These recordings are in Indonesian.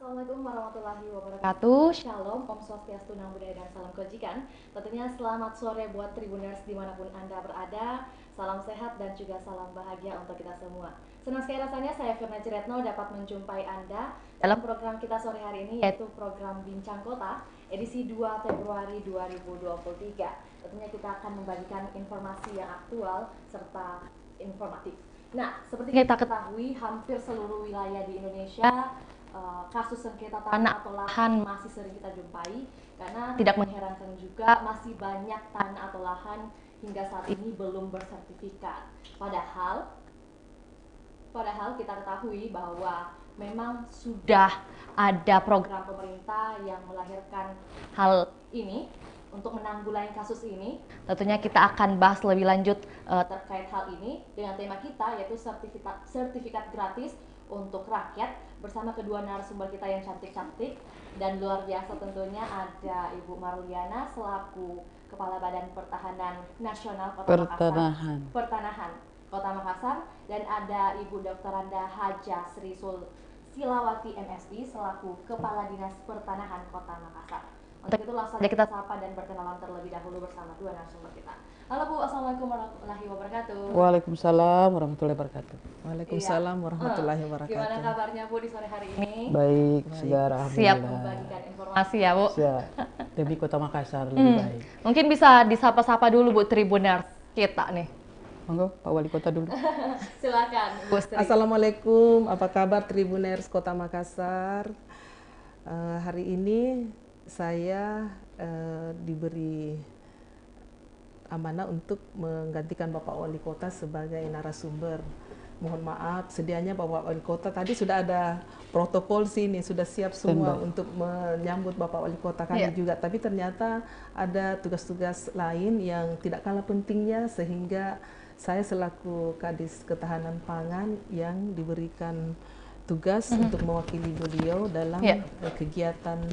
Assalamualaikum warahmatullahi wabarakatuh. Shalom, Om Swastiastu, Namo Buddhaya, dan salam kebajikan. Tentunya selamat sore buat Tribuners dimanapun Anda berada. Salam sehat dan juga salam bahagia untuk kita semua. Senang sekali rasanya saya Firna Ciretno dapat menjumpai Anda dalam program kita sore hari ini, yaitu program Bincang Kota edisi 2 Februari 2023. Tentunya kita akan membagikan informasi yang aktual serta informatif. Nah, seperti kita ketahui, hampir seluruh wilayah di Indonesia kasus sengketa tanah atau lahan masih sering kita jumpai, karena tidak mengherankan juga masih banyak tanah atau lahan hingga saat ini belum bersertifikat. Padahal kita ketahui bahwa memang sudah ada program pemerintah yang melahirkan hal ini untuk menanggulangi kasus ini. Tentunya kita akan bahas lebih lanjut terkait hal ini dengan tema kita, yaitu sertifikat gratis untuk rakyat, bersama kedua narasumber kita yang cantik-cantik dan luar biasa. Tentunya ada Ibu Marliana selaku Kepala Badan Pertahanan Nasional Pertanahan Kota Makassar, dan ada Ibu Dr. Randa Haja Sri Silawati MSI selaku Kepala Dinas Pertanahan Kota Makassar. Untuk itu langsung saja kita sapa dan berkenalan terlebih dahulu bersama dua narasumber kita. Halo Bu, Assalamualaikum warahmatullahi wabarakatuh. Waalaikumsalam warahmatullahi wabarakatuh. Waalaikumsalam warahmatullahi wabarakatuh. Gimana kabarnya Bu di sore hari ini? Baik, segera Siap membagikan informasi ya Bu? Siap, demi Kota Makassar lebih baik. Mungkin bisa disapa-sapa dulu Bu Tribuners kita nih. Monggo, Pak Wali Kota dulu. Silakan Bu Sri. Assalamualaikum, apa kabar Tribuners Kota Makassar? Hari ini saya diberi amanah untuk menggantikan Bapak Wali Kota sebagai narasumber. Mohon maaf, sedianya Bapak Wali Kota tadi sudah ada protokol sini, sudah siap semua untuk menyambut Bapak Wali Kota kami juga. Tapi ternyata ada tugas-tugas lain yang tidak kalah pentingnya, sehingga saya selaku Kadis Ketahanan Pangan yang diberikan tugas untuk mewakili beliau dalam kegiatan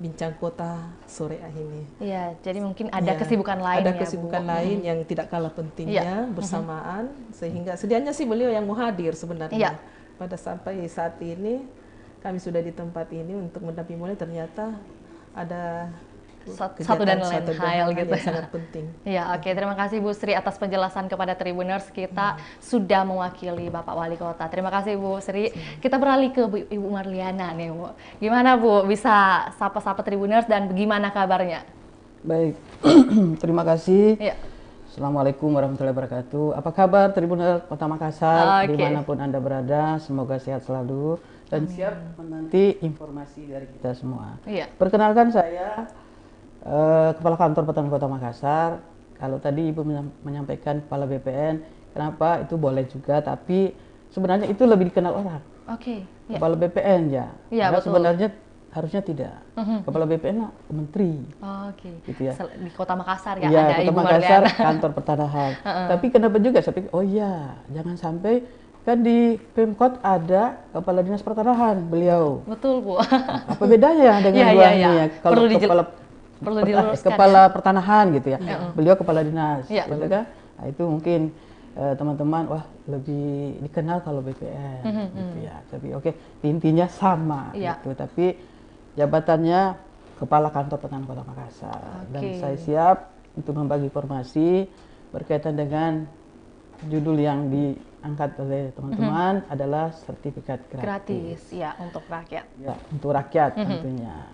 Bincang Kota sore ini. Iya, jadi mungkin ada kesibukan lain. Ada kesibukan lain yang tidak kalah pentingnya bersamaan, sehingga sedianya sih beliau yang mau hadir sebenarnya. Pada sampai saat ini kami sudah di tempat ini untuk mendampingi, mulai ternyata ada satu dan lain hal gitu. Sangat penting. Ya, oke. Terima kasih Bu Sri atas penjelasan kepada Tribuners. Kita sudah mewakili Bapak Wali Kota. Terima kasih Bu Sri. Kita beralih ke Ibu Marliana nih Bu. Gimana Bu, bisa sapa-sapa Tribuners dan gimana kabarnya? Baik, terima kasih. Assalamualaikum warahmatullahi wabarakatuh. Apa kabar Tribuners Kota Makassar, dimanapun Anda berada? Semoga sehat selalu dan siap menanti informasi dari kita semua. Perkenalkan, saya Kepala Kantor Pertanahan Kota Makassar. Kalau tadi Ibu menyampaikan Kepala BPN, kenapa itu boleh juga, tapi sebenarnya itu lebih dikenal orang. Kepala BPN ya. Karena sebenarnya harusnya tidak. Kepala BPN lah Menteri. Gitu ya. Di Kota Makassar ya, ada Kota Ibu Makassar Kantor Pertanahan. Tapi kenapa juga saya pikir, oh iya, jangan sampai kan di Pemkot ada Kepala Dinas Pertanahan beliau. Betul Bu. Apa bedanya dengan ya? Kalau kepala pertanahan gitu ya, beliau kepala dinas, gitu kan? Nah, itu mungkin teman-teman wah lebih dikenal kalau BPN, gitu ya. Tapi intinya sama, gitu. Tapi jabatannya Kepala Kantor Pertanahan Kota Makassar. Dan saya siap untuk membagi informasi berkaitan dengan judul yang diangkat oleh teman-teman adalah sertifikat gratis. Ya, untuk rakyat. Ya, untuk rakyat tentunya.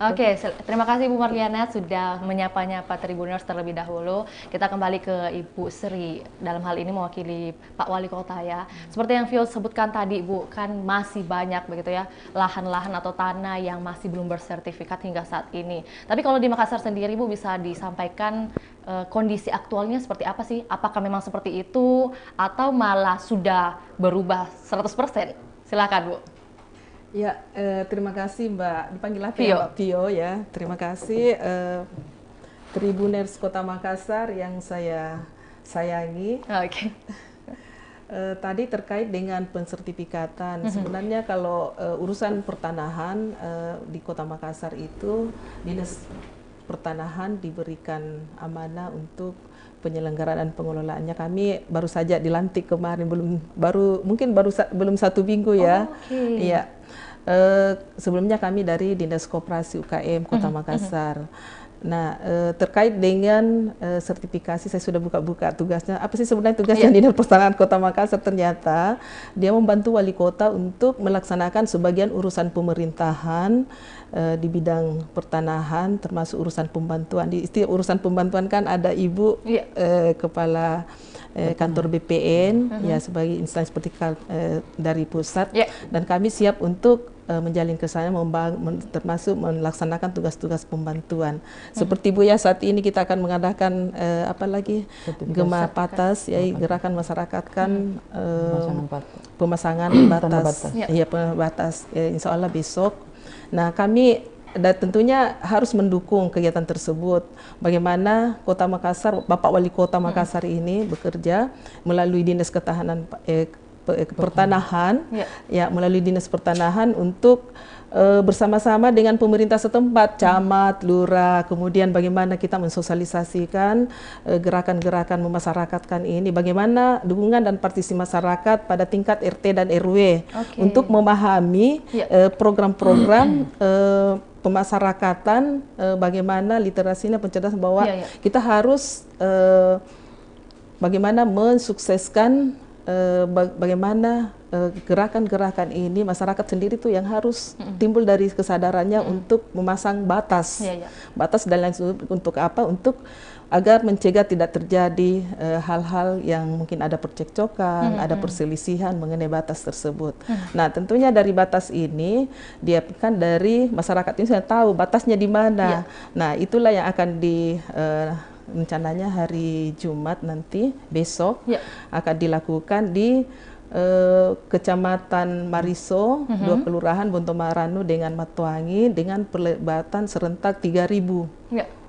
Oke, terima kasih Bu Marliana sudah menyapa-nyapa Tribuners terlebih dahulu. Kita kembali ke Ibu Sri, dalam hal ini mewakili Pak Wali Kota ya. Seperti yang Vio sebutkan tadi Bu, kan masih banyak begitu ya lahan-lahan atau tanah yang masih belum bersertifikat hingga saat ini. Tapi kalau di Makassar sendiri Bu, bisa disampaikan kondisi aktualnya seperti apa sih? Apakah memang seperti itu atau malah sudah berubah 100%? Silakan Bu. Ya, terima kasih Mbak. Dipanggil apa ya Mbak Vio ya. Terima kasih Tribuners Kota Makassar yang saya sayangi. Tadi terkait dengan pensertifikatan. Sebenarnya kalau urusan pertanahan di Kota Makassar itu Dinas Pertanahan diberikan amanah untuk penyelenggaraan dan pengelolaannya. Kami baru saja dilantik kemarin, belum 1 minggu ya. Iya. Sebelumnya kami dari Dinas Koperasi UKM Kota Makassar. Nah, terkait dengan sertifikasi, saya sudah buka-buka tugasnya. Apa sih sebenarnya tugasnya Dinas Pertanahan Kota Makassar? Ternyata dia membantu wali kota untuk melaksanakan sebagian urusan pemerintahan di bidang pertanahan, termasuk urusan pembantuan. Di istilah urusan pembantuan kan ada ibu kepala kantor BPN ya sebagai instansi seperti dari pusat, dan kami siap untuk menjalin kesana, termasuk melaksanakan tugas-tugas pembantuan. Seperti Bu ya, saat ini kita akan mengadakan apa lagi, Gema Patas, ya gerakan masyarakat kan pemasangan batas, ya batas, insya Allah besok. Nah kami dan tentunya harus mendukung kegiatan tersebut. Bagaimana Kota Makassar, Bapak Wali Kota Makassar ini bekerja melalui Dinas Ketahanan Pertanahan, ya melalui Dinas Pertanahan untuk bersama-sama dengan pemerintah setempat, camat, lurah, kemudian bagaimana kita mensosialisasikan gerakan-gerakan memasyarakatkan ini, bagaimana dukungan dan partisipasi masyarakat pada tingkat RT dan RW untuk memahami program-program pemasyarakatan, bagaimana literasinya, pencerdasan bahwa kita harus bagaimana mensukseskan bagaimana gerakan-gerakan ini, masyarakat sendiri tuh yang harus timbul dari kesadarannya untuk memasang batas, batas dan lain sebagainya. Untuk apa? Untuk agar mencegah tidak terjadi hal-hal yang mungkin ada percekcokan, ada perselisihan mengenai batas tersebut. Nah, tentunya dari batas ini dia kan dari masyarakat ini sudah tahu batasnya di mana. Nah, itulah yang akan rencananya hari Jumat nanti besok akan dilakukan di Kecamatan Mariso, 2 kelurahan Bontomaranu dengan Matuangi, dengan pelibatan serentak 3.000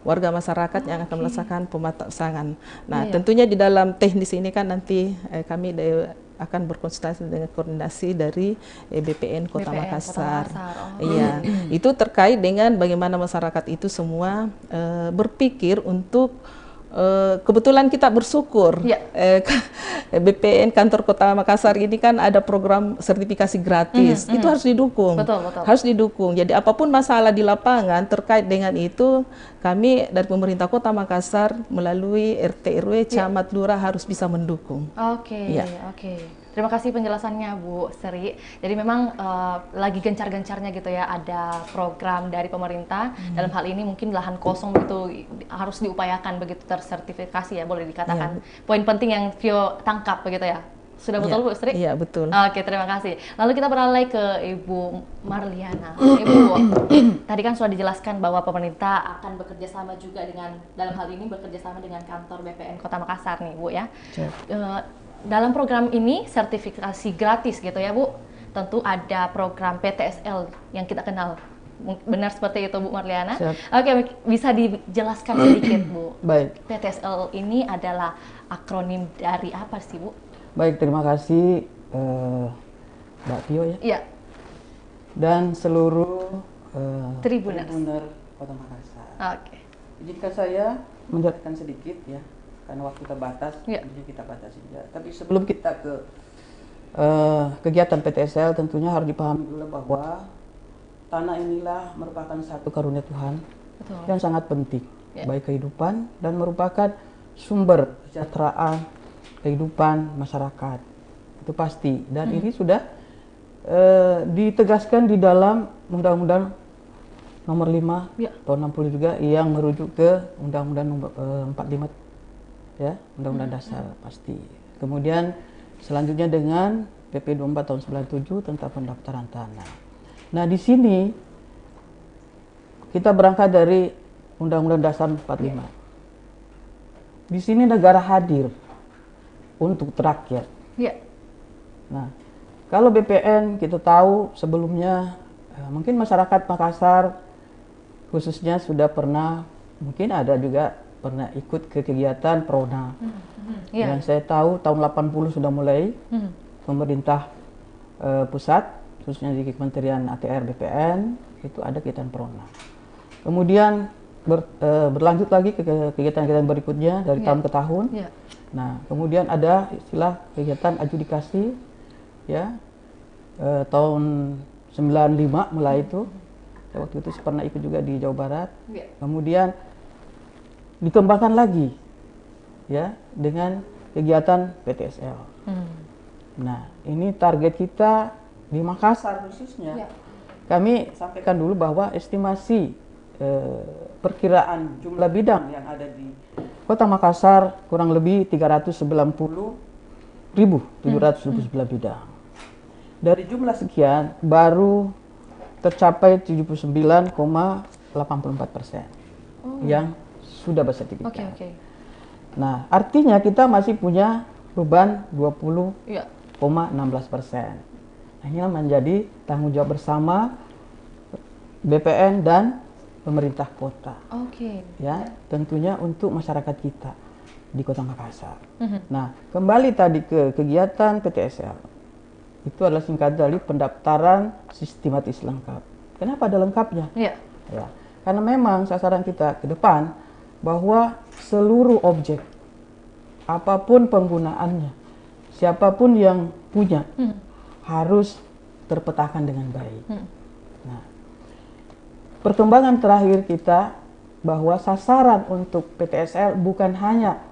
warga masyarakat yang akan melaksanakan pemasangan. Nah, tentunya di dalam teknis ini kan nanti kami akan berkonsultasi dengan koordinasi dari BPN Kota Makassar. Iya, itu terkait dengan bagaimana masyarakat itu semua berpikir untuk kebetulan kita bersyukur BPN Kantor Kota Makassar ini kan ada program sertifikasi gratis. Itu harus didukung. Harus didukung. Jadi apapun masalah di lapangan terkait dengan itu, kami dari pemerintah Kota Makassar melalui RT RW, camat, lurah harus bisa mendukung. Terima kasih penjelasannya Bu Sri. Jadi memang lagi gencar-gencarnya gitu ya, ada program dari pemerintah. Dalam hal ini mungkin lahan kosong itu harus diupayakan begitu tersertifikasi ya, boleh dikatakan. Poin penting yang Vio tangkap begitu ya. Sudah betul Bu Sri? Iya, betul. Oke, terima kasih. Lalu kita beralih ke Ibu Marliana. Ibu, tadi kan sudah dijelaskan bahwa pemerintah akan bekerja sama juga dengan, dalam hal ini bekerja sama dengan kantor BPN Kota Makassar nih Bu ya. Dalam program ini sertifikasi gratis gitu ya Bu, tentu ada program PTSL yang kita kenal. Benar seperti itu Bu Marliana? Oke, bisa dijelaskan sedikit Bu? Baik. PTSL ini adalah akronim dari apa sih Bu? Baik, terima kasih Mbak Tio ya. Iya. Dan seluruh Tribuners Kota Makassar. Oke. Izinkan saya menjelaskan sedikit ya, karena waktu terbatas, jadi kita batasi saja. Tapi sebelum kita ke kegiatan PTSL, tentunya harus dipahami dulu bahwa tanah inilah merupakan satu karunia Tuhan yang sangat penting bagi kehidupan dan merupakan sumber kesejahteraan kehidupan masyarakat. Itu pasti. Dan ini sudah ditegaskan di dalam Undang-Undang Nomor 5 tahun 60 juga, yang merujuk ke Undang-Undang Nomor 45 ya, Undang-Undang Dasar pasti. Kemudian selanjutnya dengan PP 24 tahun 97 tentang pendaftaran tanah. Nah, di sini kita berangkat dari Undang-Undang Dasar 45. Di sini negara hadir untuk rakyat. Nah, kalau BPN kita tahu sebelumnya mungkin masyarakat Makassar khususnya sudah pernah, mungkin ada juga pernah ikut ke kegiatan Prona. Yang saya tahu tahun 80 sudah mulai pemerintah pusat, khususnya di Kementerian ATR BPN, itu ada kegiatan Prona. Kemudian berlanjut lagi ke kegiatan-kegiatan berikutnya dari tahun ke tahun. Nah, kemudian ada istilah kegiatan adjudikasi ya, tahun 95 mulai itu. Waktu itu saya pernah ikut juga di Jawa Barat. Kemudian dikembangkan lagi ya dengan kegiatan PTSL. Nah, ini target kita di Makassar khususnya. Kami sampaikan dulu bahwa estimasi perkiraan jumlah bidang yang ada di Kota Makassar kurang lebih 390.729 bidang. Dari jumlah sekian baru tercapai 79,84% yang sudah bersertifikat. Nah, artinya kita masih punya beban 20,16%. Nah, ini menjadi tanggung jawab bersama BPN dan pemerintah kota. Ya, tentunya untuk masyarakat kita di Kota Makassar. Nah, kembali tadi ke kegiatan PTSL. Itu adalah singkat dari pendaftaran sistematis lengkap. Kenapa ada lengkapnya? Ya, karena memang sasaran kita ke depan bahwa seluruh objek, apapun penggunaannya, siapapun yang punya, harus terpetakan dengan baik. Nah, perkembangan terakhir kita bahwa sasaran untuk PTSL bukan hanya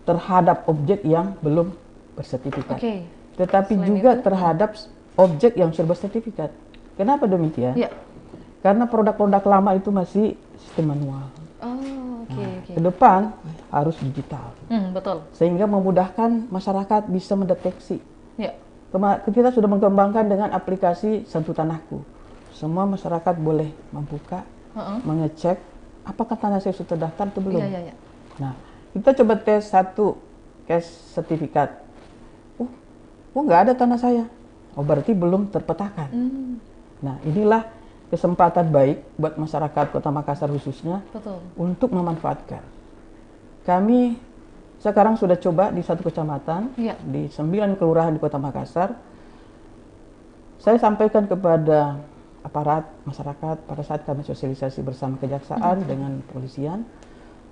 terhadap objek yang belum bersertifikat, tetapi juga terhadap objek yang sudah bersertifikat. Kenapa demikian? Karena produk-produk lama itu masih sistem manual. Ke depan harus digital. Betul. Sehingga memudahkan masyarakat bisa mendeteksi. Kita sudah mengembangkan dengan aplikasi Sentuh Tanahku. Semua masyarakat boleh membuka, mengecek apakah tanah saya sudah terdaftar atau belum. Nah, kita coba tes satu case sertifikat. Nggak ada tanah saya. Berarti belum terpetakan. Nah, inilah kesempatan baik buat masyarakat Kota Makassar khususnya untuk memanfaatkan. Kami sekarang sudah coba di 1 kecamatan, di 9 kelurahan di Kota Makassar. Saya sampaikan kepada aparat masyarakat pada saat kami sosialisasi bersama kejaksaan dengan polisian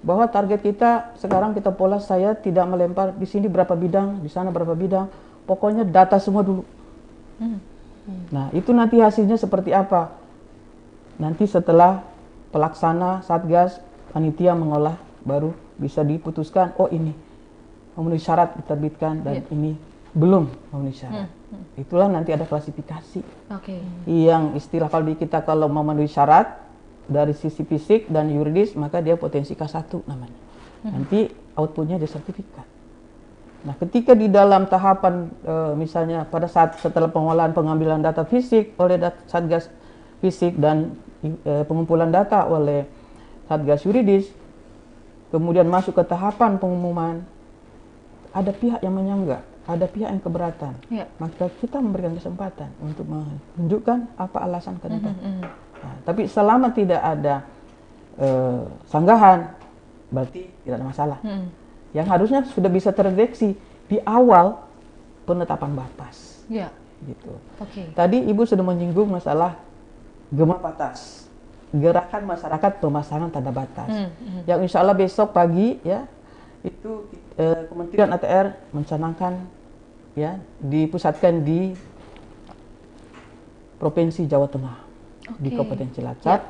bahwa target kita sekarang kita pola, saya tidak melempar di sini berapa bidang, di sana berapa bidang, pokoknya data semua dulu. Nah, itu nanti hasilnya seperti apa? Nanti setelah pelaksana, satgas, panitia mengolah, baru bisa diputuskan, oh ini memenuhi syarat diterbitkan dan ini belum memenuhi syarat. Itulah nanti ada klasifikasi. Yang istilah kalau di kita kalau memenuhi syarat dari sisi fisik dan yuridis, maka dia potensi K1 namanya. Nanti outputnya dia sertifikat. Nah, ketika di dalam tahapan misalnya pada saat setelah pengolahan pengambilan data fisik oleh satgas fisik dan pengumpulan data oleh satgas yuridis, kemudian masuk ke tahapan pengumuman, ada pihak yang menyanggah, ada pihak yang keberatan, maka kita memberikan kesempatan untuk menunjukkan apa alasan kenapa. Nah, tapi selama tidak ada sanggahan, berarti tidak ada masalah. Yang harusnya sudah bisa terdeteksi di awal penetapan batas. Gitu. Tadi Ibu sudah menyinggung masalah Gema Batas, gerakan masyarakat pemasangan tanda batas, yang insya Allah besok pagi ya itu Kementerian ATR mencanangkan ya dipusatkan di Provinsi Jawa Tengah, di Kabupaten Cilacap.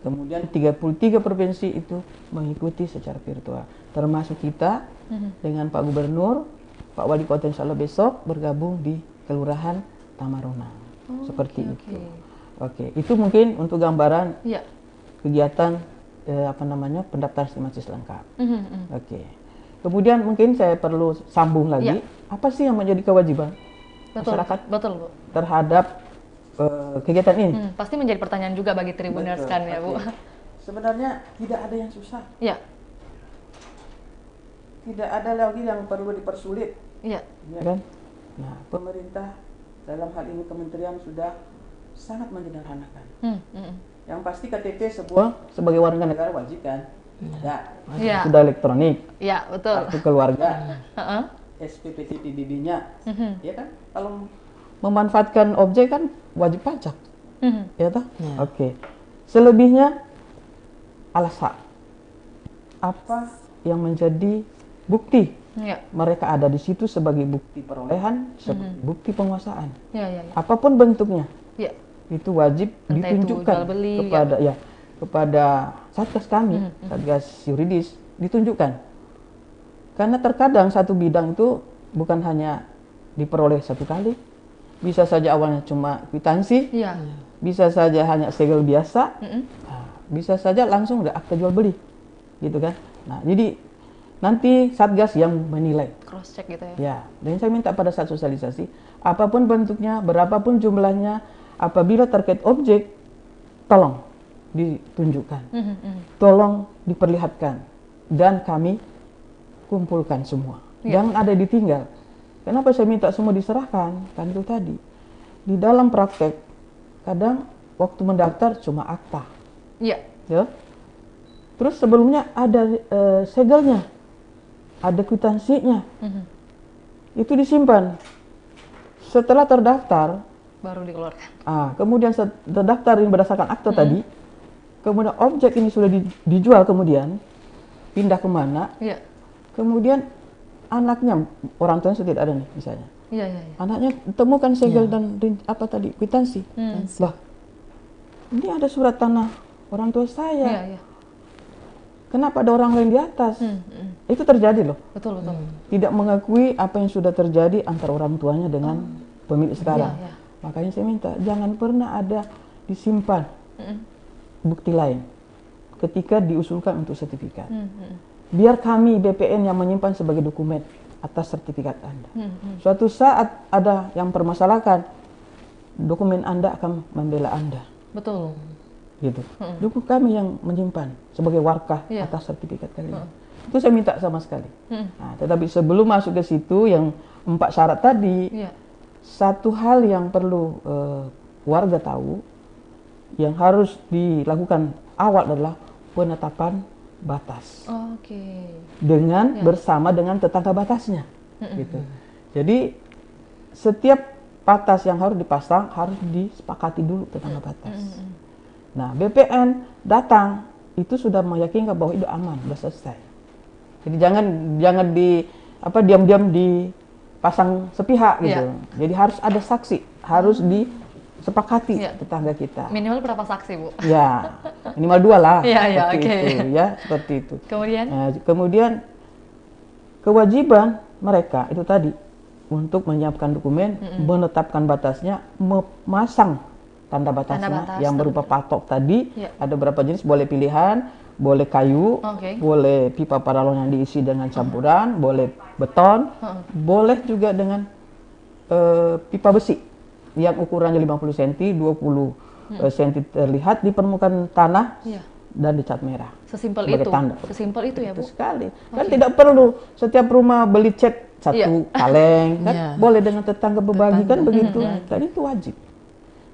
Kemudian 33 provinsi itu mengikuti secara virtual, termasuk kita dengan Pak Gubernur, Pak Wali Kota insya Allah besok bergabung di Kelurahan Tamarunang. Seperti itu. Itu mungkin untuk gambaran kegiatan pendaftaran sistematis lengkap. Kemudian mungkin saya perlu sambung lagi, apa sih yang menjadi kewajiban masyarakat terhadap kegiatan ini? Pasti menjadi pertanyaan juga bagi Tribuners kan ya Bu. Sebenarnya tidak ada yang susah. Tidak ada lagi yang perlu dipersulit. Ya kan? Nah, pemerintah dalam hal ini kementerian sudah sangat menyederhanakan. Yang pasti KTP sebagai warga negara wajib kan? Sudah elektronik. Betul. Kartu keluarga. SPP TPBB-nya. Ya kan? Kalau memanfaatkan objek kan wajib pajak. Ya toh? Selebihnya alasan. Apa yang menjadi bukti mereka ada di situ sebagai bukti perolehan, sebagai bukti penguasaan. Apapun bentuknya. Ya. Itu wajib Entah ditunjukkan itu beli, kepada kepada satgas kami, satgas yuridis, ditunjukkan. Karena terkadang satu bidang itu bukan hanya diperoleh satu kali, bisa saja awalnya cuma kwitansi, bisa saja hanya segel biasa, bisa saja langsung udah akta jual beli, gitu kan. Nah, jadi nanti satgas yang menilai, cross check gitu ya. Ya, dan saya minta pada saat sosialisasi, apapun bentuknya, berapapun jumlahnya, apabila terkait objek, tolong ditunjukkan, tolong diperlihatkan, dan kami kumpulkan semua. Jangan ada ditinggal. Kenapa saya minta semua diserahkan? Kan itu tadi, di dalam praktek, kadang waktu mendaftar cuma akta. Ya. Terus sebelumnya ada segelnya, ada kwitansinya, itu disimpan. Setelah terdaftar, baru dikeluarkan. Kemudian terdaftar ini berdasarkan akta tadi, kemudian objek ini sudah dijual, kemudian pindah kemana? Kemudian anaknya, orang tuanya sudah tidak ada nih misalnya. Anaknya temukan segel dan apa tadi kwitansi. Lah, ini ada surat tanah orang tua saya. Kenapa ada orang lain di atas? Itu terjadi loh. Betul. Tidak mengakui apa yang sudah terjadi antara orang tuanya dengan pemilik sekarang. Makanya saya minta jangan pernah ada disimpan bukti lain ketika diusulkan untuk sertifikat. Biar kami BPN yang menyimpan sebagai dokumen atas sertifikat Anda. Suatu saat ada yang permasalahkan, dokumen Anda akan membela Anda. Betul. Gitu. Dulu kami yang menyimpan sebagai warkah atas sertifikat kalian. Itu saya minta sama sekali. Nah, tetapi sebelum masuk ke situ yang 4 syarat tadi, satu hal yang perlu warga tahu, yang harus dilakukan awal adalah penetapan batas. Dengan bersama dengan tetangga batasnya. Gitu. Jadi setiap batas yang harus dipasang harus disepakati dulu tetangga batas. Nah, BPN datang itu sudah meyakinkan bahwa itu aman, sudah selesai. Jadi jangan diam-diam dipasang sepihak gitu. Jadi harus ada saksi, harus disepakati tetangga kita. Minimal berapa saksi, Bu? Ya, minimal 2 lah. Seperti itu. Kemudian kewajiban mereka itu tadi untuk menyiapkan dokumen, menetapkan batasnya, memasang tanda batasnya yang berupa patok tadi. Ada berapa jenis, boleh pilihan, boleh kayu, boleh pipa paralon yang diisi dengan campuran, boleh beton, boleh juga dengan pipa besi yang ukurannya 50 cm, 20 cm terlihat di permukaan tanah dan dicat merah. Sesimpel itu. Tanda. Sesimpel itu ya, Bu. Sekali. Kan tidak perlu setiap rumah beli cat satu kaleng, kan boleh dengan tetangga berbagi, kan begitu. Dan itu wajib.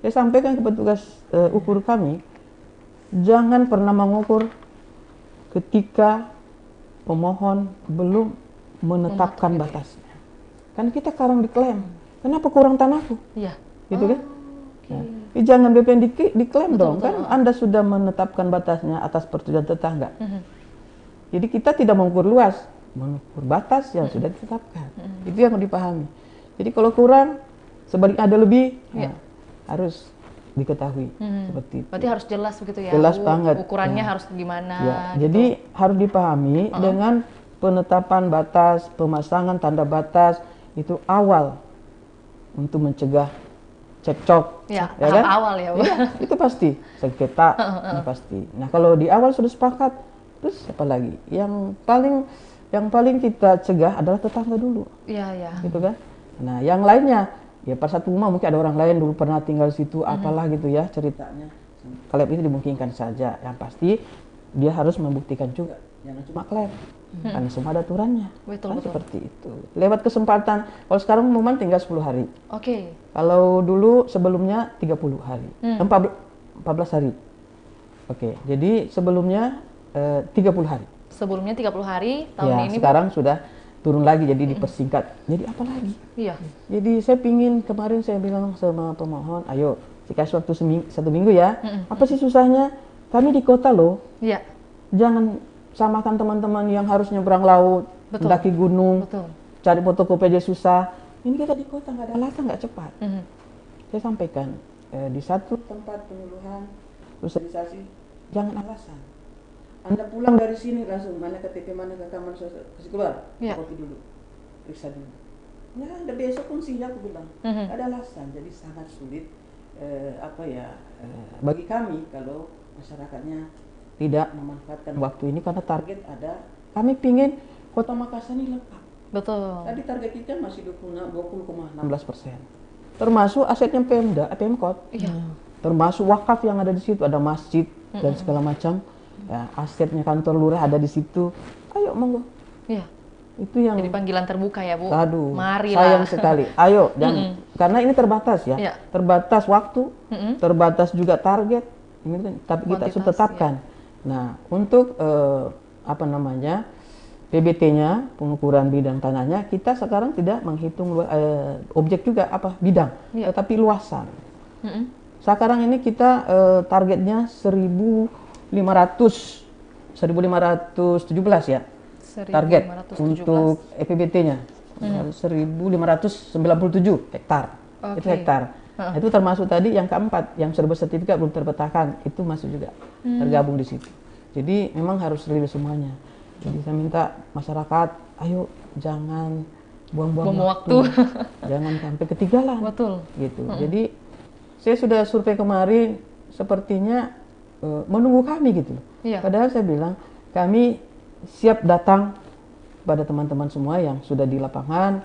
Saya sampaikan ke petugas ukur kami, jangan pernah mengukur ketika pemohon belum menetapkan batasnya. Kan kita sekarang diklaim, kenapa kurang tanahku? Gitu kan? Jangan BPN diklaim dong, kan Anda sudah menetapkan batasnya atas persetujuan tetangga. Jadi kita tidak mengukur luas, mengukur batas yang sudah ditetapkan. Itu yang dipahami. Jadi kalau kurang, sebaliknya ada lebih, harus diketahui seperti itu. Berarti harus jelas begitu ya? Jelas banget. Ukurannya harus gimana? Gitu. Jadi harus dipahami dengan penetapan batas, pemasangan tanda batas itu awal untuk mencegah cekcok, tahap awal ya, Bu. Itu pasti sengketa, pasti. Nah, kalau di awal sudah sepakat, terus apa lagi? Yang paling kita cegah adalah tetangga dulu. Gitu kan? Nah, yang lainnya ya pada satu rumah mungkin ada orang lain dulu pernah tinggal di situ, apalah gitu ya ceritanya. Klaim itu dimungkinkan saja. Yang pasti dia harus membuktikan juga. Jangan cuma klaim. Karena semua ada aturannya. Betul. Seperti itu. Lewat kesempatan, kalau sekarang umuman tinggal 10 hari. Kalau dulu sebelumnya 30 hari. 14 hari. Jadi sebelumnya 30 hari. Sebelumnya 30 hari, tahun ini sekarang sudah turun lagi, jadi dipersingkat. Jadi apa lagi? Jadi saya kemarin saya bilang sama pemohon, ayo dikasih waktu 1 minggu ya. Apa sih susahnya? Kami di kota loh. Jangan samakan teman-teman yang harus nyebrang laut, mendaki gunung, cari fotokopi aja susah. Ini kita di kota, nggak ada alasan, nggak cepat. Saya sampaikan, di satu tempat penyuluhan sosialisasi, jangan alasan. Anda pulang dari sini langsung mana KTP, mana KK, mana kasih keluar, kopi dulu, periksa dulu. Ya, ada besok pun sih aku bilang, ada alasan. Jadi sangat sulit bagi kami kalau masyarakatnya tidak memanfaatkan waktu ini karena target ada. Kami pingin Kota Makassar ini lengkap. Betul. Tadi target kita masih 20,16%. Termasuk asetnya Pemda, Pemkot. Termasuk wakaf yang ada di situ, ada masjid dan segala macam. Ya, asetnya kantor lurah ada di situ. Ayo monggo. Iya. Itu yang jadi panggilan terbuka ya, Bu. Aduh, mari sayang sekali. Ayo, dan karena ini terbatas ya. Terbatas waktu, terbatas juga target. Ini kan, tapi kita sudah tetapkan. Nah, untuk PBT-nya, pengukuran bidang tanahnya, kita sekarang tidak menghitung objek juga bidang, tetapi luasan. Sekarang ini kita targetnya 1.517 ya. Target untuk EPBT-nya 1.597 hektar. Itu hektar. Itu termasuk tadi yang keempat, yang sudah bersertifikat belum terpetakan, itu masuk juga tergabung di situ. Jadi memang harus rilis semuanya. Jadi saya minta masyarakat, ayo jangan buang-buang waktu. Jangan sampai ketinggalan. Betul. Gitu. Jadi saya sudah survei kemarin, sepertinya menunggu kami gitu loh. Padahal saya bilang kami siap datang pada teman-teman semua yang sudah di lapangan.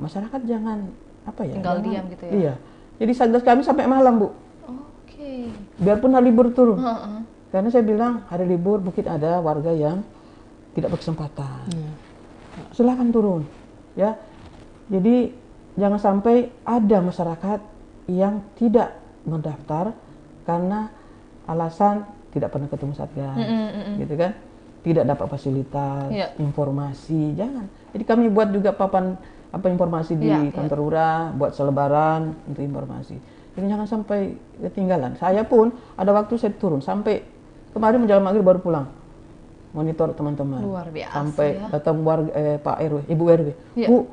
Masyarakat jangan tinggal diam gitu ya. Iya. Jadi satgas kami sampai malam, Bu. Oke. Biarpun hari libur turun. Karena saya bilang hari libur mungkin ada warga yang tidak berkesempatan. Silakan turun, ya. Jadi jangan sampai ada masyarakat yang tidak mendaftar karena alasan tidak pernah ketemu satgas, gitu kan? Tidak dapat fasilitas, informasi, jangan. Jadi kami buat juga papan informasi di kantor lurah, buat selebaran untuk informasi. Jadi jangan sampai ketinggalan. Saya pun ada waktu saya turun sampai kemarin menjelang maghrib baru pulang. Monitor teman-teman. Luar biasa. Sampai datang warga, Pak RW, Ibu RW. Bu,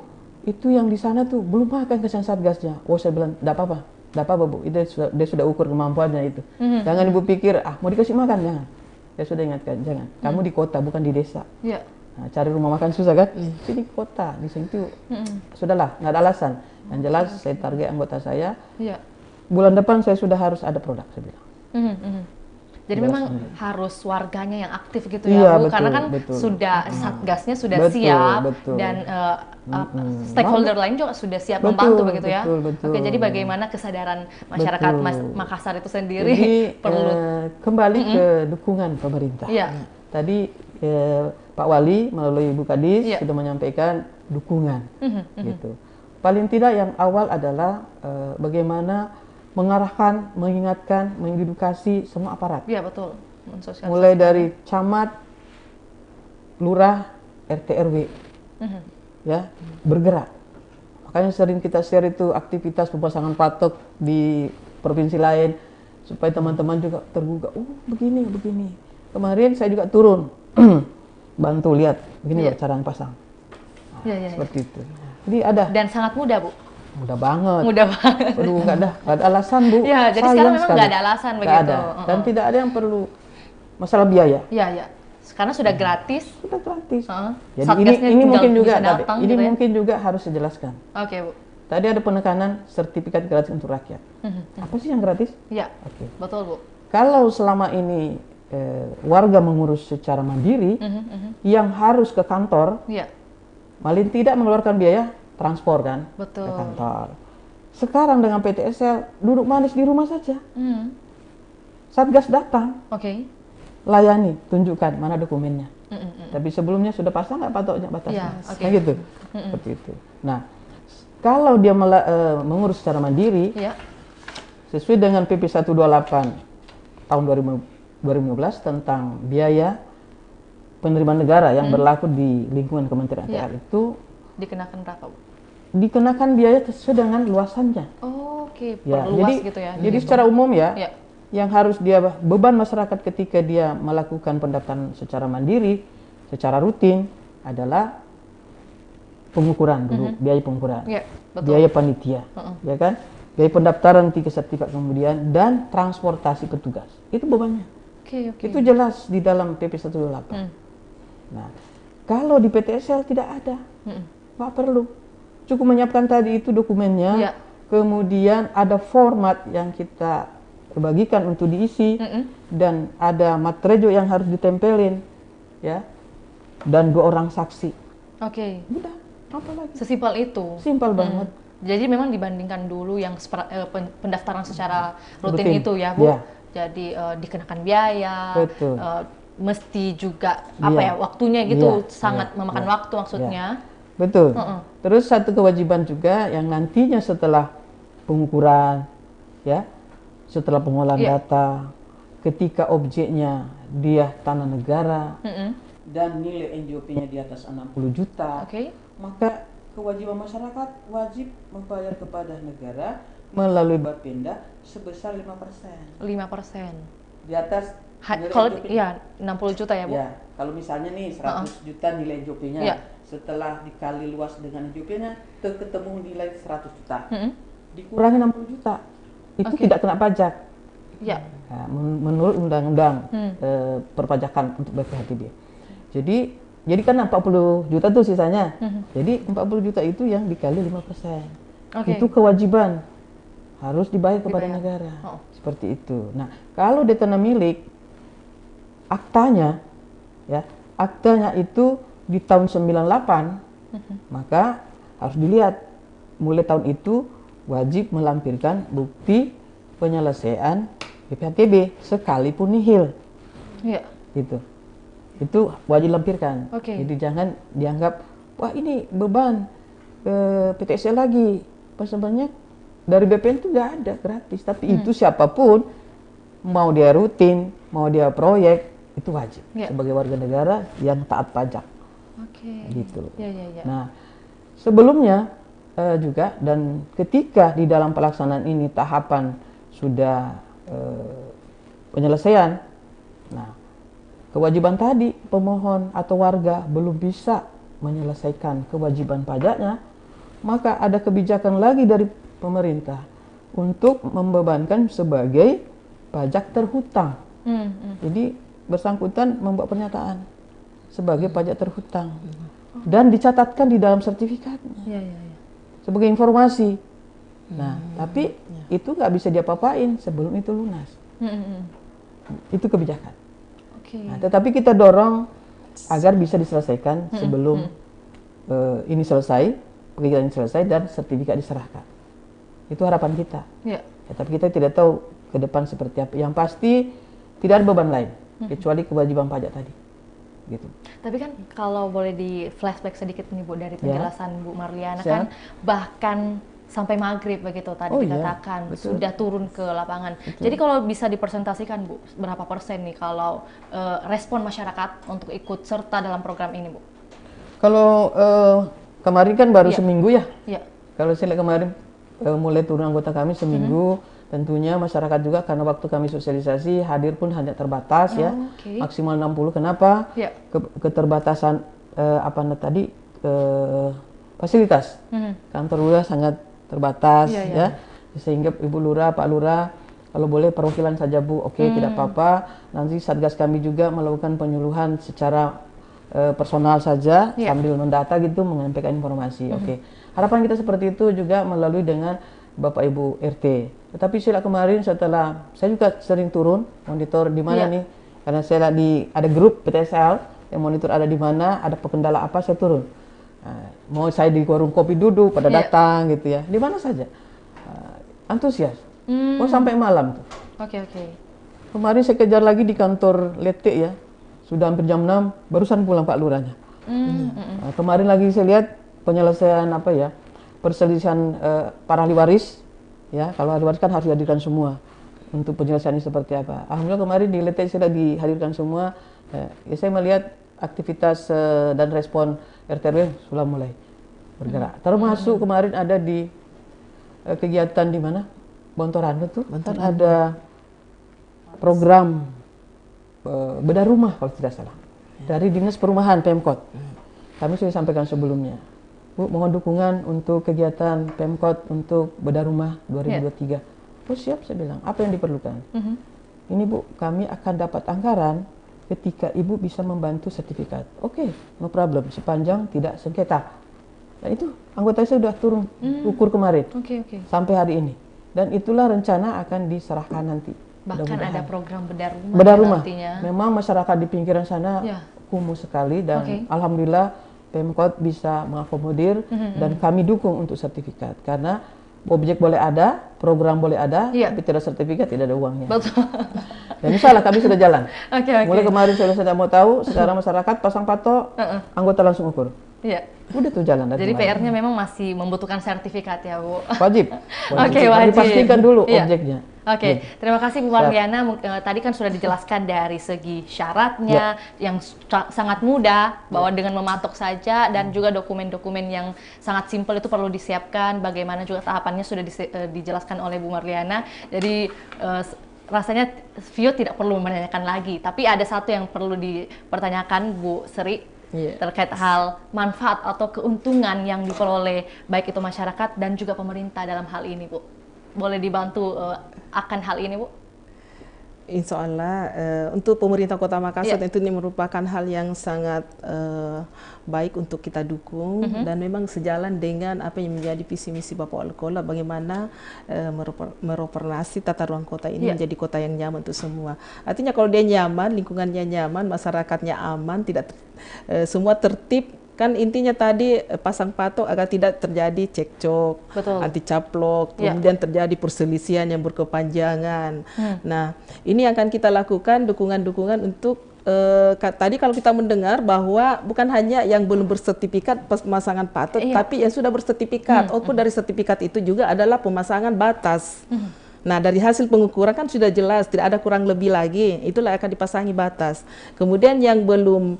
itu yang di sana tuh belum makan kesan satgasnya. Oh, saya bilang, enggak apa-apa. Enggak apa-apa, Bu. Itu dia sudah ukur kemampuannya itu. Jangan Ibu pikir, mau dikasih makan, jangan. Saya sudah ingatkan, jangan. Kamu di kota, bukan di desa. Nah, cari rumah makan susah kan? Sini kota, di sini tuh sudahlah, nggak ada alasan. Yang jelas saya target anggota saya. Bulan depan saya sudah harus ada produk, saya bilang. Jadi memang harus warganya yang aktif gitu ya, Bu, karena kan sudah satgasnya sudah siap dan stakeholder lain juga sudah siap membantu begitu ya. Oke, jadi bagaimana kesadaran masyarakat Makassar itu sendiri perlu kembali ke dukungan pemerintah. Tadi Pak Wali melalui Ibu Kadis sudah menyampaikan dukungan, gitu. Paling tidak yang awal adalah bagaimana mengarahkan, mengingatkan, mengedukasi semua aparat. Iya betul. Mulai dari camat, lurah, RT RW, ya bergerak. Makanya sering kita share itu aktivitas pemasangan patok di provinsi lain supaya teman-teman juga tergugah. Oh begini. Kemarin saya juga turun, bantu lihat begini loh cara pasang. Seperti itu. Jadi ada. Dan sangat mudah, Bu. Mudah banget. Aduh, nggak ada alasan, Bu. Ya, jadi sekarang memang nggak ada alasan begitu. Dan tidak ada yang perlu masalah biaya. Iya. Karena sudah gratis. Sudah gratis. Jadi ini mungkin juga datang, ini gitu mungkin juga harus dijelaskan. Oke, Bu. Tadi ada penekanan sertifikat gratis untuk rakyat. Apa sih yang gratis? Iya. Betul, Bu. Kalau selama ini warga mengurus secara mandiri, yang harus ke kantor, paling tidak mengeluarkan biaya transport kan, ke kantor. Sekarang dengan PTSL duduk manis di rumah saja. Satgas datang, layani, tunjukkan mana dokumennya. Tapi sebelumnya sudah pasang nggak patoknya batasnya, gitu, seperti itu. Nah, kalau dia mengurus secara mandiri, sesuai dengan PP 128 tahun 2015 tentang biaya penerimaan negara yang berlaku di lingkungan Kementerian ATR itu dikenakan berapa, Bu? Dikenakan biaya sesuai dengan luasannya. Perluas gitu ya. Jadi secara umum yang harus dia beban masyarakat ketika dia melakukan pendaftaran secara mandiri, secara rutin adalah pengukuran dulu, biaya pengukuran, biaya panitia, ya kan, biaya pendaftaran 3 sertifikat kemudian, dan transportasi petugas. Itu bebannya. Itu jelas di dalam PP 128. Nah, kalau di PTSL tidak ada, nggak perlu. Cukup menyiapkan tadi itu dokumennya, kemudian ada format yang kita bagikan untuk diisi, dan ada matrejo yang harus ditempelin, ya, dan 2 orang saksi. Udah, apa lagi? Sesimpel itu. Simpel banget. Jadi memang dibandingkan dulu yang pendaftaran secara rutin itu ya, Bu. Jadi dikenakan biaya, mesti juga apa ya, waktunya gitu, sangat memakan waktu maksudnya. Betul. Terus satu kewajiban juga yang nantinya setelah pengukuran, ya, setelah pengolahan data, ketika objeknya dia tanah negara dan nilai NJOP-nya di atas 60 juta, maka kewajiban masyarakat wajib membayar kepada negara melalui Bapenda sebesar 5%. 5%. Di atas kalau 60 juta ya, Bu? Ya, kalau misalnya nih 100 juta nilai NJOP-nya, setelah dikali luas dengan NJOP-nya ketemu nilai 100 juta. Dikurangi 60 juta. Itu tidak kena pajak. Nah, menurut undang-undang perpajakan untuk BPHTB. Jadi kan 40 juta tuh sisanya. Jadi 40 juta itu yang dikali 5%. Itu kewajiban harus dibayar kepada negara. Seperti itu. Nah, kalau dia tanah milik, aktanya itu di tahun 98, maka harus dilihat mulai tahun itu wajib melampirkan bukti penyelesaian BPHTB sekalipun nihil. Itu wajib lampirkan. Jadi jangan dianggap wah ini beban ke PTSL lagi. Sebenarnya dari BPN itu nggak ada gratis, tapi itu siapapun mau dia rutin, mau dia proyek itu wajib sebagai warga negara yang taat pajak. Gitu. Nah, sebelumnya juga dan ketika di dalam pelaksanaan ini tahapan sudah penyelesaian, nah kewajiban tadi pemohon atau warga belum bisa menyelesaikan kewajiban pajaknya, maka ada kebijakan lagi dari pemerintah untuk membebankan sebagai pajak terhutang. Jadi bersangkutan membuat pernyataan sebagai pajak terhutang dan dicatatkan di dalam sertifikatnya sebagai informasi. Nah, tapi itu nggak bisa diapa-apain sebelum itu lunas. Itu kebijakan. Nah, tetapi kita dorong agar bisa diselesaikan sebelum ini selesai, pekerjaan ini selesai dan sertifikat diserahkan. Itu harapan kita. Tapi kita tidak tahu ke depan seperti apa. Yang pasti tidak ada beban lain kecuali kewajiban pajak tadi. Gitu. Tapi kan kalau boleh di flashback sedikit nih, Bu, dari penjelasan Bu Marliana, kan bahkan sampai maghrib begitu tadi dikatakan sudah turun ke lapangan. Jadi kalau bisa dipresentasikan, Bu, berapa persen nih kalau respon masyarakat untuk ikut serta dalam program ini, Bu? Kalau kemarin kan baru seminggu ya. Kalau saya lihat kemarin mulai turun anggota kami seminggu. Tentunya masyarakat juga karena waktu kami sosialisasi hadir pun hanya terbatas maksimal 60. Kenapa? Keterbatasan fasilitas. Kantor lurah sangat terbatas sehingga Ibu Lurah, Pak Lurah kalau boleh perwakilan saja, Bu. Tidak apa-apa. Nanti Satgas kami juga melakukan penyuluhan secara personal saja sambil mendata gitu, menyampaikan informasi. Harapan kita seperti itu juga melalui dengan Bapak Ibu RT. Tetapi sila kemarin setelah saya juga sering turun monitor di mana nih, karena saya ada grup PTSL yang monitor ada di mana, ada kendala apa saya turun. Mau saya di warung kopi duduk pada datang gitu ya, di mana saja antusias. Sampai malam tuh. Kemarin saya kejar lagi di kantor Lete ya, sudah hampir jam 6 barusan pulang Pak Lurahnya. Kemarin lagi saya lihat penyelesaian perselisihan para ahli waris. Ya, kalau ahli waris kan harus dihadirkan semua untuk penyelesaian ini seperti apa. Alhamdulillah kemarin di Lete sudah dihadirkan semua. Saya melihat aktivitas dan respon RT/RW sudah mulai bergerak. Termasuk kemarin ada di kegiatan di mana? Bontorano tuh kan ada program bedah rumah kalau tidak salah dari Dinas Perumahan Pemkot. Kami sudah sampaikan sebelumnya. Bu, mohon dukungan untuk kegiatan Pemkot untuk bedah rumah 2023. Oh siap, saya bilang. Apa yang diperlukan? Ini Bu, kami akan dapat anggaran ketika Ibu bisa membantu sertifikat. Oke, no problem, sepanjang tidak sengketa. Dan itu anggota saya sudah turun ukur kemarin sampai hari ini. Dan itulah rencana akan diserahkan nanti. Bahkan ada program bedah rumah. Bedah rumah. Nantinya. Memang masyarakat di pinggiran sana kumuh sekali dan alhamdulillah Pemkot bisa mengakomodir dan kami dukung untuk sertifikat karena objek boleh ada, program boleh ada, tapi tidak sertifikat tidak ada uangnya. Betul. Dan insya Allah kami sudah jalan. Mulai kemarin saya tidak mau tahu, sekarang masyarakat pasang patok, anggota langsung ukur. Iya. Udah tuh jalan. Jadi PR-nya memang masih membutuhkan sertifikat ya Bu. Wajib. Wajib. Dipastikan dulu objeknya. Terima kasih Bu Marliana. Tadi kan sudah dijelaskan dari segi syaratnya yang sangat mudah, bahwa dengan mematok saja dan juga dokumen-dokumen yang sangat simpel itu perlu disiapkan. Bagaimana juga tahapannya sudah dijelaskan oleh Bu Marliana. Jadi rasanya Vio tidak perlu menanyakan lagi. Tapi ada satu yang perlu dipertanyakan Bu Sri. Terkait hal manfaat atau keuntungan yang diperoleh baik itu masyarakat dan juga pemerintah dalam hal ini Bu. Boleh dibantu akan hal ini Bu? Insya Allah untuk pemerintah Kota Makassar tentu ini merupakan hal yang sangat baik untuk kita dukung dan memang sejalan dengan apa yang menjadi visi misi Bapak Wali Kota bagaimana mereformasi tata ruang kota ini menjadi kota yang nyaman untuk semua. Artinya kalau dia nyaman, lingkungannya nyaman, masyarakatnya aman, tidak semua tertib. Kan intinya tadi pasang patok agar tidak terjadi cekcok, anti caplok, kemudian terjadi perselisihan yang berkepanjangan. Nah, ini akan kita lakukan dukungan-dukungan untuk tadi kalau kita mendengar bahwa bukan hanya yang belum bersertifikat pemasangan patok, tapi yang sudah bersertifikat. Output dari sertifikat itu juga adalah pemasangan batas. Nah, dari hasil pengukuran kan sudah jelas, tidak ada kurang lebih lagi, itulah akan dipasangi batas. Kemudian yang belum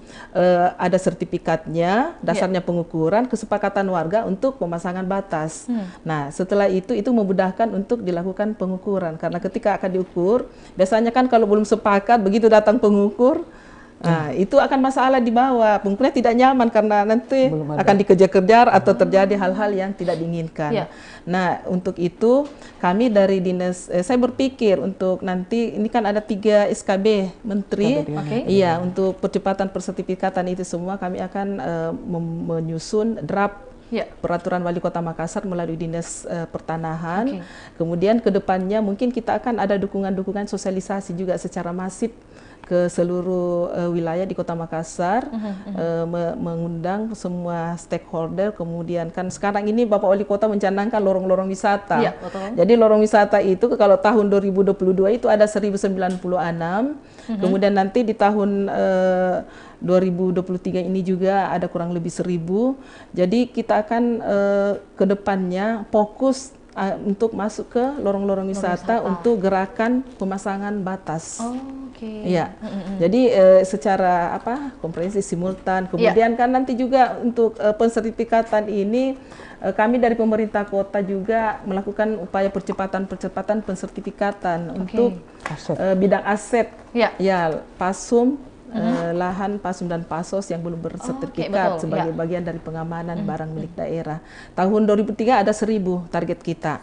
ada sertifikatnya, dasarnya pengukuran, kesepakatan warga untuk pemasangan batas. Nah, setelah itu memudahkan untuk dilakukan pengukuran, karena ketika akan diukur, biasanya kan kalau belum sepakat, begitu datang pengukur, nah, itu akan masalah di bawah. Pengukurnya tidak nyaman karena nanti akan dikejar-kejar atau terjadi hal-hal yang tidak diinginkan. Nah, untuk itu kami dari dinas, saya berpikir untuk nanti ini kan ada 3 SKB Menteri, iya untuk percepatan persertifikatan itu semua kami akan menyusun draft peraturan Wali Kota Makassar melalui Dinas Pertanahan. Kemudian ke depannya mungkin kita akan ada dukungan-dukungan sosialisasi juga secara masif ke seluruh wilayah di Kota Makassar, mengundang semua stakeholder. Kemudian kan sekarang ini Bapak Wali Kota mencanangkan lorong-lorong wisata. Jadi lorong wisata itu kalau tahun 2022 itu ada 1096, kemudian nanti di tahun 2023 ini juga ada kurang lebih 1000. Jadi kita akan ke depannya fokus untuk masuk ke lorong-lorong wisata untuk gerakan pemasangan batas. Iya. Jadi secara komprehensif simultan. Kemudian kan nanti juga untuk pensertifikatan ini kami dari pemerintah kota juga melakukan upaya percepatan pensertifikatan untuk bidang aset. Ya, PASUM, lahan PASUM dan PASOS yang belum bersertifikat sebagai bagian dari pengamanan barang milik daerah. Tahun 2003 ada 1000 target kita.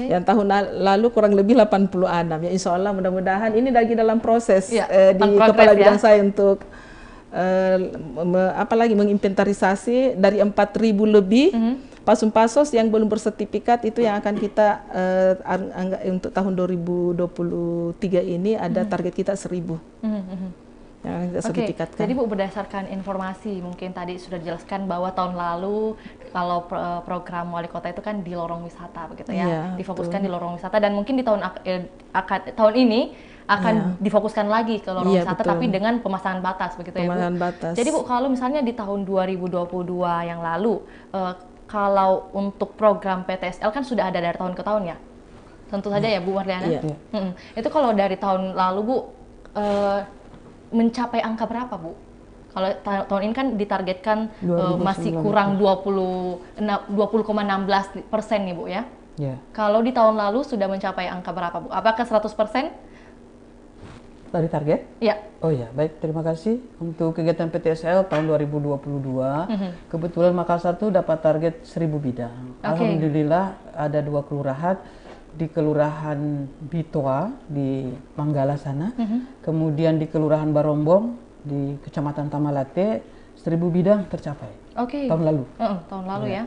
Yang tahun lalu kurang lebih 86. Ya insya Allah mudah-mudahan ini lagi dalam proses di kepala bidang saya untuk apalagi menginventarisasi dari 4000 lebih PASUM PASOS yang belum bersertifikat itu yang akan kita untuk tahun 2023 ini ada target kita 1000. Jadi Bu, berdasarkan informasi mungkin tadi sudah dijelaskan bahwa tahun lalu kalau program wali kota itu kan di lorong wisata begitu ya, difokuskan di lorong wisata dan mungkin di tahun ini akan difokuskan lagi ke lorong wisata tapi dengan pemasangan batas begitu ya Bu. Jadi Bu, kalau misalnya di tahun 2022 yang lalu kalau untuk program PTSL kan sudah ada dari tahun ke tahun ya, tentu saja ya Bu Marliana. Itu kalau dari tahun lalu Bu mencapai angka berapa Bu? Kalau tahun ini kan ditargetkan masih kurang 20,16% nih Bu ya. Kalau di tahun lalu sudah mencapai angka berapa Bu? Apakah 100%? dari target? Ya. Oh ya, baik, terima kasih. Untuk kegiatan PTSL tahun 2022, kebetulan Makassar tuh dapat target 1000 bidang. Alhamdulillah ada 2 kelurahan, di Kelurahan Bitoa di Manggala sana, kemudian di Kelurahan Barombong di Kecamatan Tamalate, 1000 bidang tercapai. Tahun lalu. Tahun lalu ya.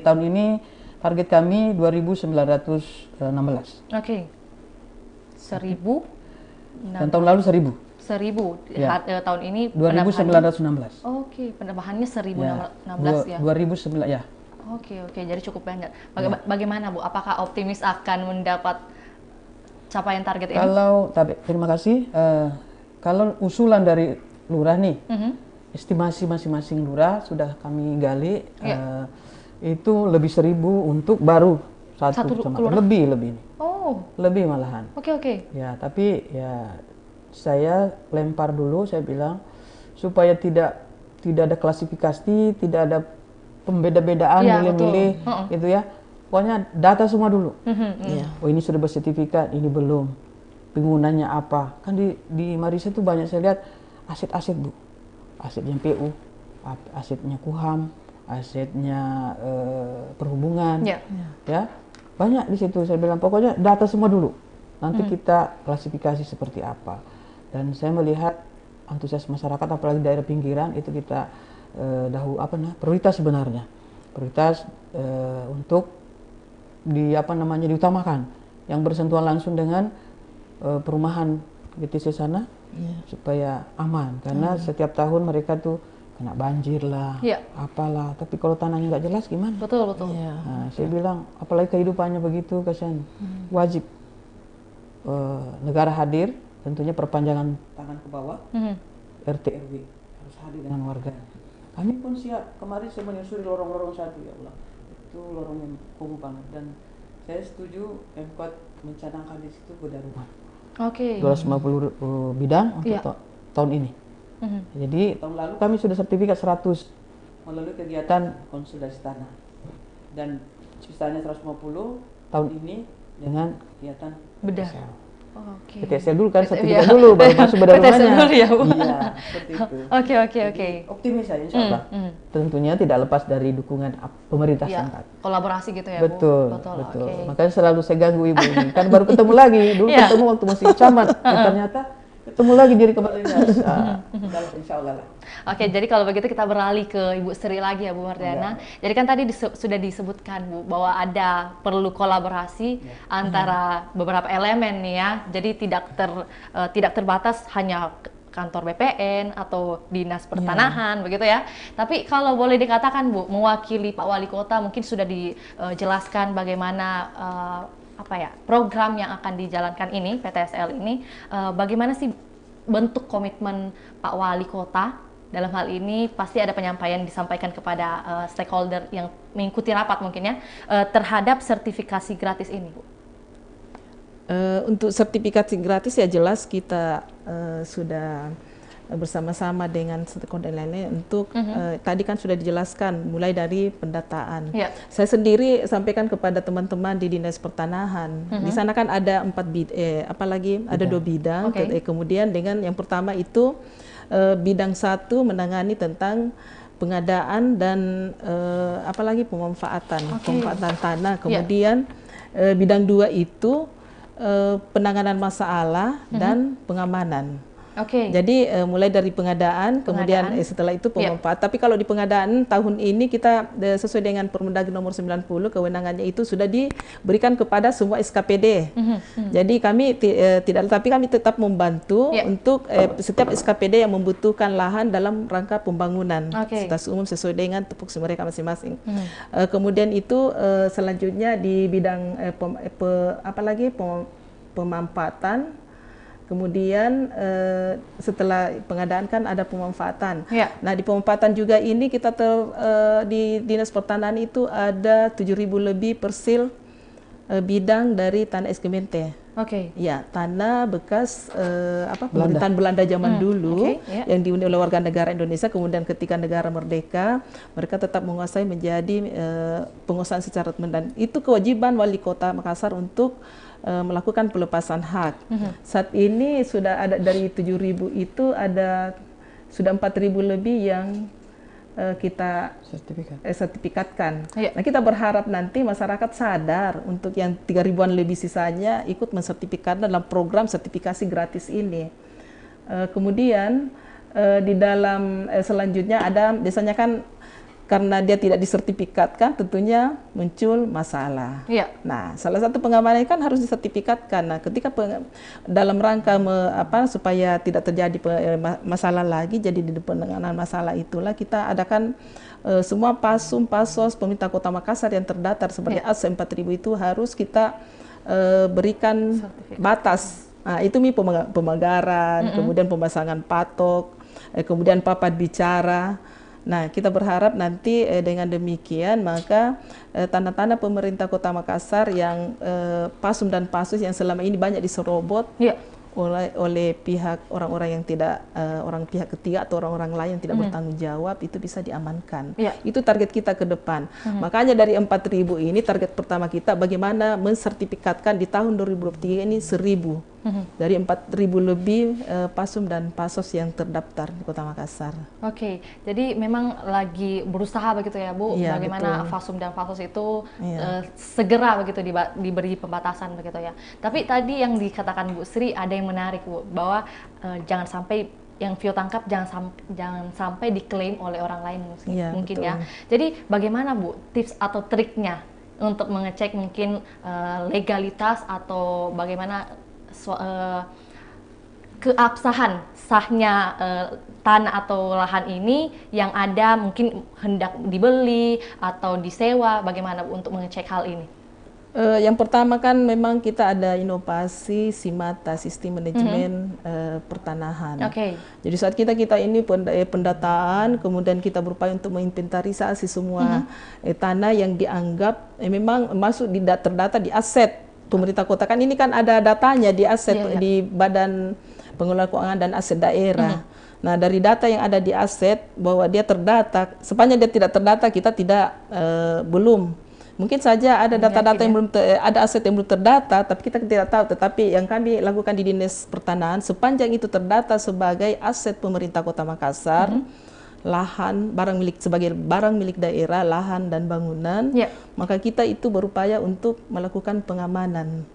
Tahun ini target kami 2.916. 1000. Dan tahun lalu 1000. 1000. Tahun ini 2.916. Penambahannya 1016 ya. 2009 ya. Oke, jadi cukup banyak. Bagaimana Bu? Apakah optimis akan mendapat capaian target ini? Terima kasih. Kalau usulan dari lurah nih, estimasi masing-masing lurah sudah kami gali, itu lebih 1000 untuk baru satu kecamatan. Lebih nih. Lebih malahan. Oke. Ya, tapi ya saya lempar dulu, saya bilang supaya tidak ada klasifikasi, tidak ada pembeda-bedaan, milih-milih gitu ya. Pokoknya data semua dulu. Oh, ini sudah bersertifikat, ini belum. Penggunanya apa? Kan di Marisa itu banyak saya lihat aset-aset Bu. Asetnya PU, asetnya Kuham, asetnya perhubungan. Ya. Banyak di situ. Saya bilang pokoknya data semua dulu. Nanti kita klasifikasi seperti apa. Dan saya melihat antusias masyarakat apalagi daerah pinggiran itu kita prioritas sebenarnya. Prioritas untuk diutamakan yang bersentuhan langsung dengan perumahan GTC sana supaya aman karena setiap tahun mereka tuh kena banjir lah, apalah. Tapi kalau tanahnya nggak jelas gimana? Betul. Nah, saya bilang apalagi kehidupannya begitu kasihan. Wajib negara hadir, tentunya perpanjangan tangan ke bawah, RT RW harus hadir dengan warga. Kami pun siap. Kemarin saya menyusuri lorong-lorong satu, ya Allah. Itu lorong yang kumuh banget dan saya setuju Pemkot mencanangkan di situ beda rumah. 250 bidang untuk tahun ini. Jadi tahun lalu kami sudah sertifikat 100 melalui kegiatan konsolidasi tanah dan sisanya 150 tahun ini dengan kegiatan bedah. PTSL dulu kan, sertifikat dulu baru masuk bedah rumahnya. Dulu ya, Bu. Iya, seperti itu. Oke. Optimis saya insya Allah. Tentunya tidak lepas dari dukungan pemerintah setempat. Kolaborasi gitu ya, Betul. Bu? Betul. Makanya selalu saya ganggu Ibu ini. Kan baru ketemu lagi. Dulu ketemu waktu masih camat. Ternyata ketemu lagi jadi kepala dinas. Insya Allah lah. Oke, jadi kalau begitu kita beralih ke Ibu Sri lagi ya, Bu Mardiana. Jadi kan tadi sudah disebutkan, Bu, bahwa ada perlu kolaborasi antara beberapa elemen nih ya. Jadi tidak terbatas hanya kantor BPN atau dinas pertanahan begitu ya. Tapi kalau boleh dikatakan, Bu, mewakili Pak Wali Kota mungkin sudah dijelaskan bagaimana program yang akan dijalankan ini, PTSL ini, bagaimana sih bentuk komitmen Pak Wali Kota? Dalam hal ini pasti ada penyampaian disampaikan kepada stakeholder yang mengikuti rapat mungkin ya, terhadap sertifikasi gratis ini, Bu. Untuk sertifikasi gratis ya jelas kita sudah bersama-sama dengan stakeholder lainnya untuk tadi kan sudah dijelaskan mulai dari pendataan. Saya sendiri sampaikan kepada teman-teman di Dinas Pertanahan. Di sana kan ada 2 bidang. Kemudian dengan yang pertama itu bidang 1 menangani tentang pengadaan dan pemanfaatan tanah. Kemudian bidang 2 itu penanganan masalah dan pengamanan. Jadi mulai dari pengadaan, kemudian setelah itu pemanfaat. Tapi kalau di pengadaan tahun ini kita sesuai dengan Permendagri nomor 90, kewenangannya itu sudah diberikan kepada semua SKPD. Jadi kami tapi kami tetap membantu untuk setiap SKPD yang membutuhkan lahan dalam rangka pembangunan fasilitas umum sesuai dengan tupoksi mereka masing-masing. Kemudian itu selanjutnya di bidang pemanfaatan. Kemudian setelah pengadaan kan ada pemanfaatan. Nah di pemanfaatan juga ini kita di Dinas Pertanahan itu ada 7.000 lebih persil bidang dari tanah SKMT. Ya, tanah bekas pemerintahan Belanda zaman dulu yang dihuni oleh warga negara Indonesia. Kemudian ketika negara merdeka, mereka tetap menguasai menjadi penguasaan secara dan itu kewajiban Wali Kota Makassar untuk melakukan pelepasan hak. Saat ini sudah ada dari 7.000 itu sudah 4.000 lebih yang kita sertifikatkan. Nah, kita berharap nanti masyarakat sadar untuk yang 3.000-an lebih sisanya ikut mensertifikatkan dalam program sertifikasi gratis ini. Kemudian di dalam selanjutnya ada biasanya kan karena dia tidak disertifikatkan tentunya muncul masalah. Nah, salah satu pengamanan kan harus disertifikatkan. Nah, ketika dalam rangka supaya tidak terjadi masalah lagi, jadi di penanganan masalah itulah kita adakan semua pasos pemerintah Kota Makassar yang terdaftar sebagai ASE 4.000 itu harus kita berikan batas. Nah, itu pemagaran, kemudian pemasangan patok, kemudian papan bicara. Nah, kita berharap nanti dengan demikian maka tanda-tanda pemerintah Kota Makassar yang pasum dan pasus yang selama ini banyak diserobot oleh pihak orang-orang yang tidak orang pihak ketiga atau orang-orang lain yang tidak bertanggung jawab itu bisa diamankan. Itu target kita ke depan. Makanya dari 4.000 ini target pertama kita bagaimana mensertifikatkan di tahun 2023 ini 1.000. Dari 4.000 lebih pasum dan pasos yang terdaftar di Kota Makassar. Oke, jadi memang lagi berusaha begitu ya Bu, bagaimana pasum dan pasos itu segera begitu diberi pembatasan begitu ya. Tapi tadi yang dikatakan Bu Sri ada yang menarik Bu, bahwa jangan sampai yang VIO tangkap jangan sampai diklaim oleh orang lain mungkin ya. Jadi bagaimana Bu tips atau triknya untuk mengecek mungkin legalitas atau bagaimana keabsahan sahnya tanah atau lahan ini yang ada mungkin hendak dibeli atau disewa, bagaimana Bu untuk mengecek hal ini? Yang pertama kan memang kita ada inovasi SIMATA, sistem manajemen pertanahan. Jadi saat kita ini pendataan, kemudian kita berupaya untuk menginventarisasi semua tanah yang dianggap memang masuk terdata di aset pemerintah kota. Kan ini kan ada datanya di aset di Badan Pengelola Keuangan dan Aset Daerah. Nah, dari data yang ada di aset bahwa dia terdata, sepanjang dia tidak terdata kita tidak belum. Mungkin saja ada data-data yang belum ada aset yang belum terdata, tapi kita tidak tahu. Tetapi yang kami lakukan di Dinas Pertanahan, sepanjang itu terdata sebagai aset pemerintah Kota Makassar, lahan sebagai barang milik daerah, lahan dan bangunan, maka kita itu berupaya untuk melakukan pengamanan.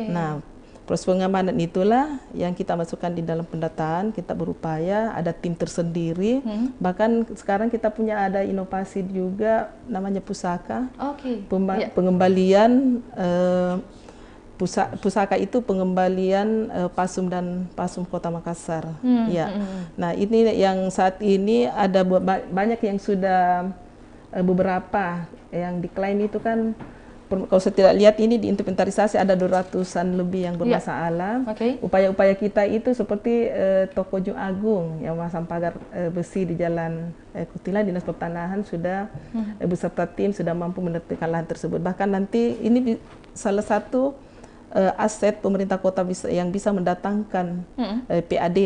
Nah, proses pengamanan itulah yang kita masukkan di dalam pendataan. Kita berupaya ada tim tersendiri. Bahkan sekarang kita punya ada inovasi juga namanya pusaka. Pengembalian pusaka itu pengembalian pasum dan pasum Kota Makassar. Nah, ini yang saat ini ada banyak yang sudah beberapa yang diklaim itu kan kalau saya tidak lihat ini di inventarisasi ada 200-an lebih yang bermasalah. Upaya-upaya kita itu seperti toko Jung Agung yang memasang pagar besi di Jalan Kutila, Dinas Pertanahan sudah beserta tim sudah mampu menertibkan lahan tersebut. Bahkan nanti ini salah satu aset pemerintah kota yang bisa mendatangkan PAD.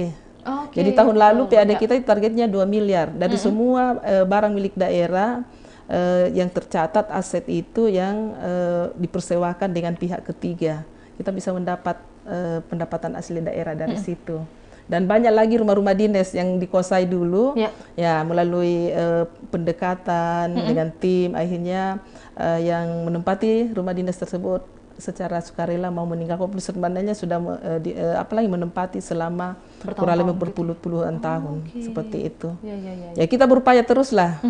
Jadi tahun lalu PAD kita targetnya 2 miliar. Dari semua barang milik daerah yang tercatat aset itu yang dipersewakan dengan pihak ketiga. Kita bisa mendapat pendapatan asli daerah dari situ. Dan banyak lagi rumah-rumah dinas yang dikuasai dulu, melalui pendekatan dengan tim, akhirnya yang menempati rumah dinas tersebut secara sukarela mau meninggalkan, sebenarnya sudah apalagi menempati selama kurang lebih berpuluh-puluhan tahun seperti itu. Ya kita berupaya teruslah.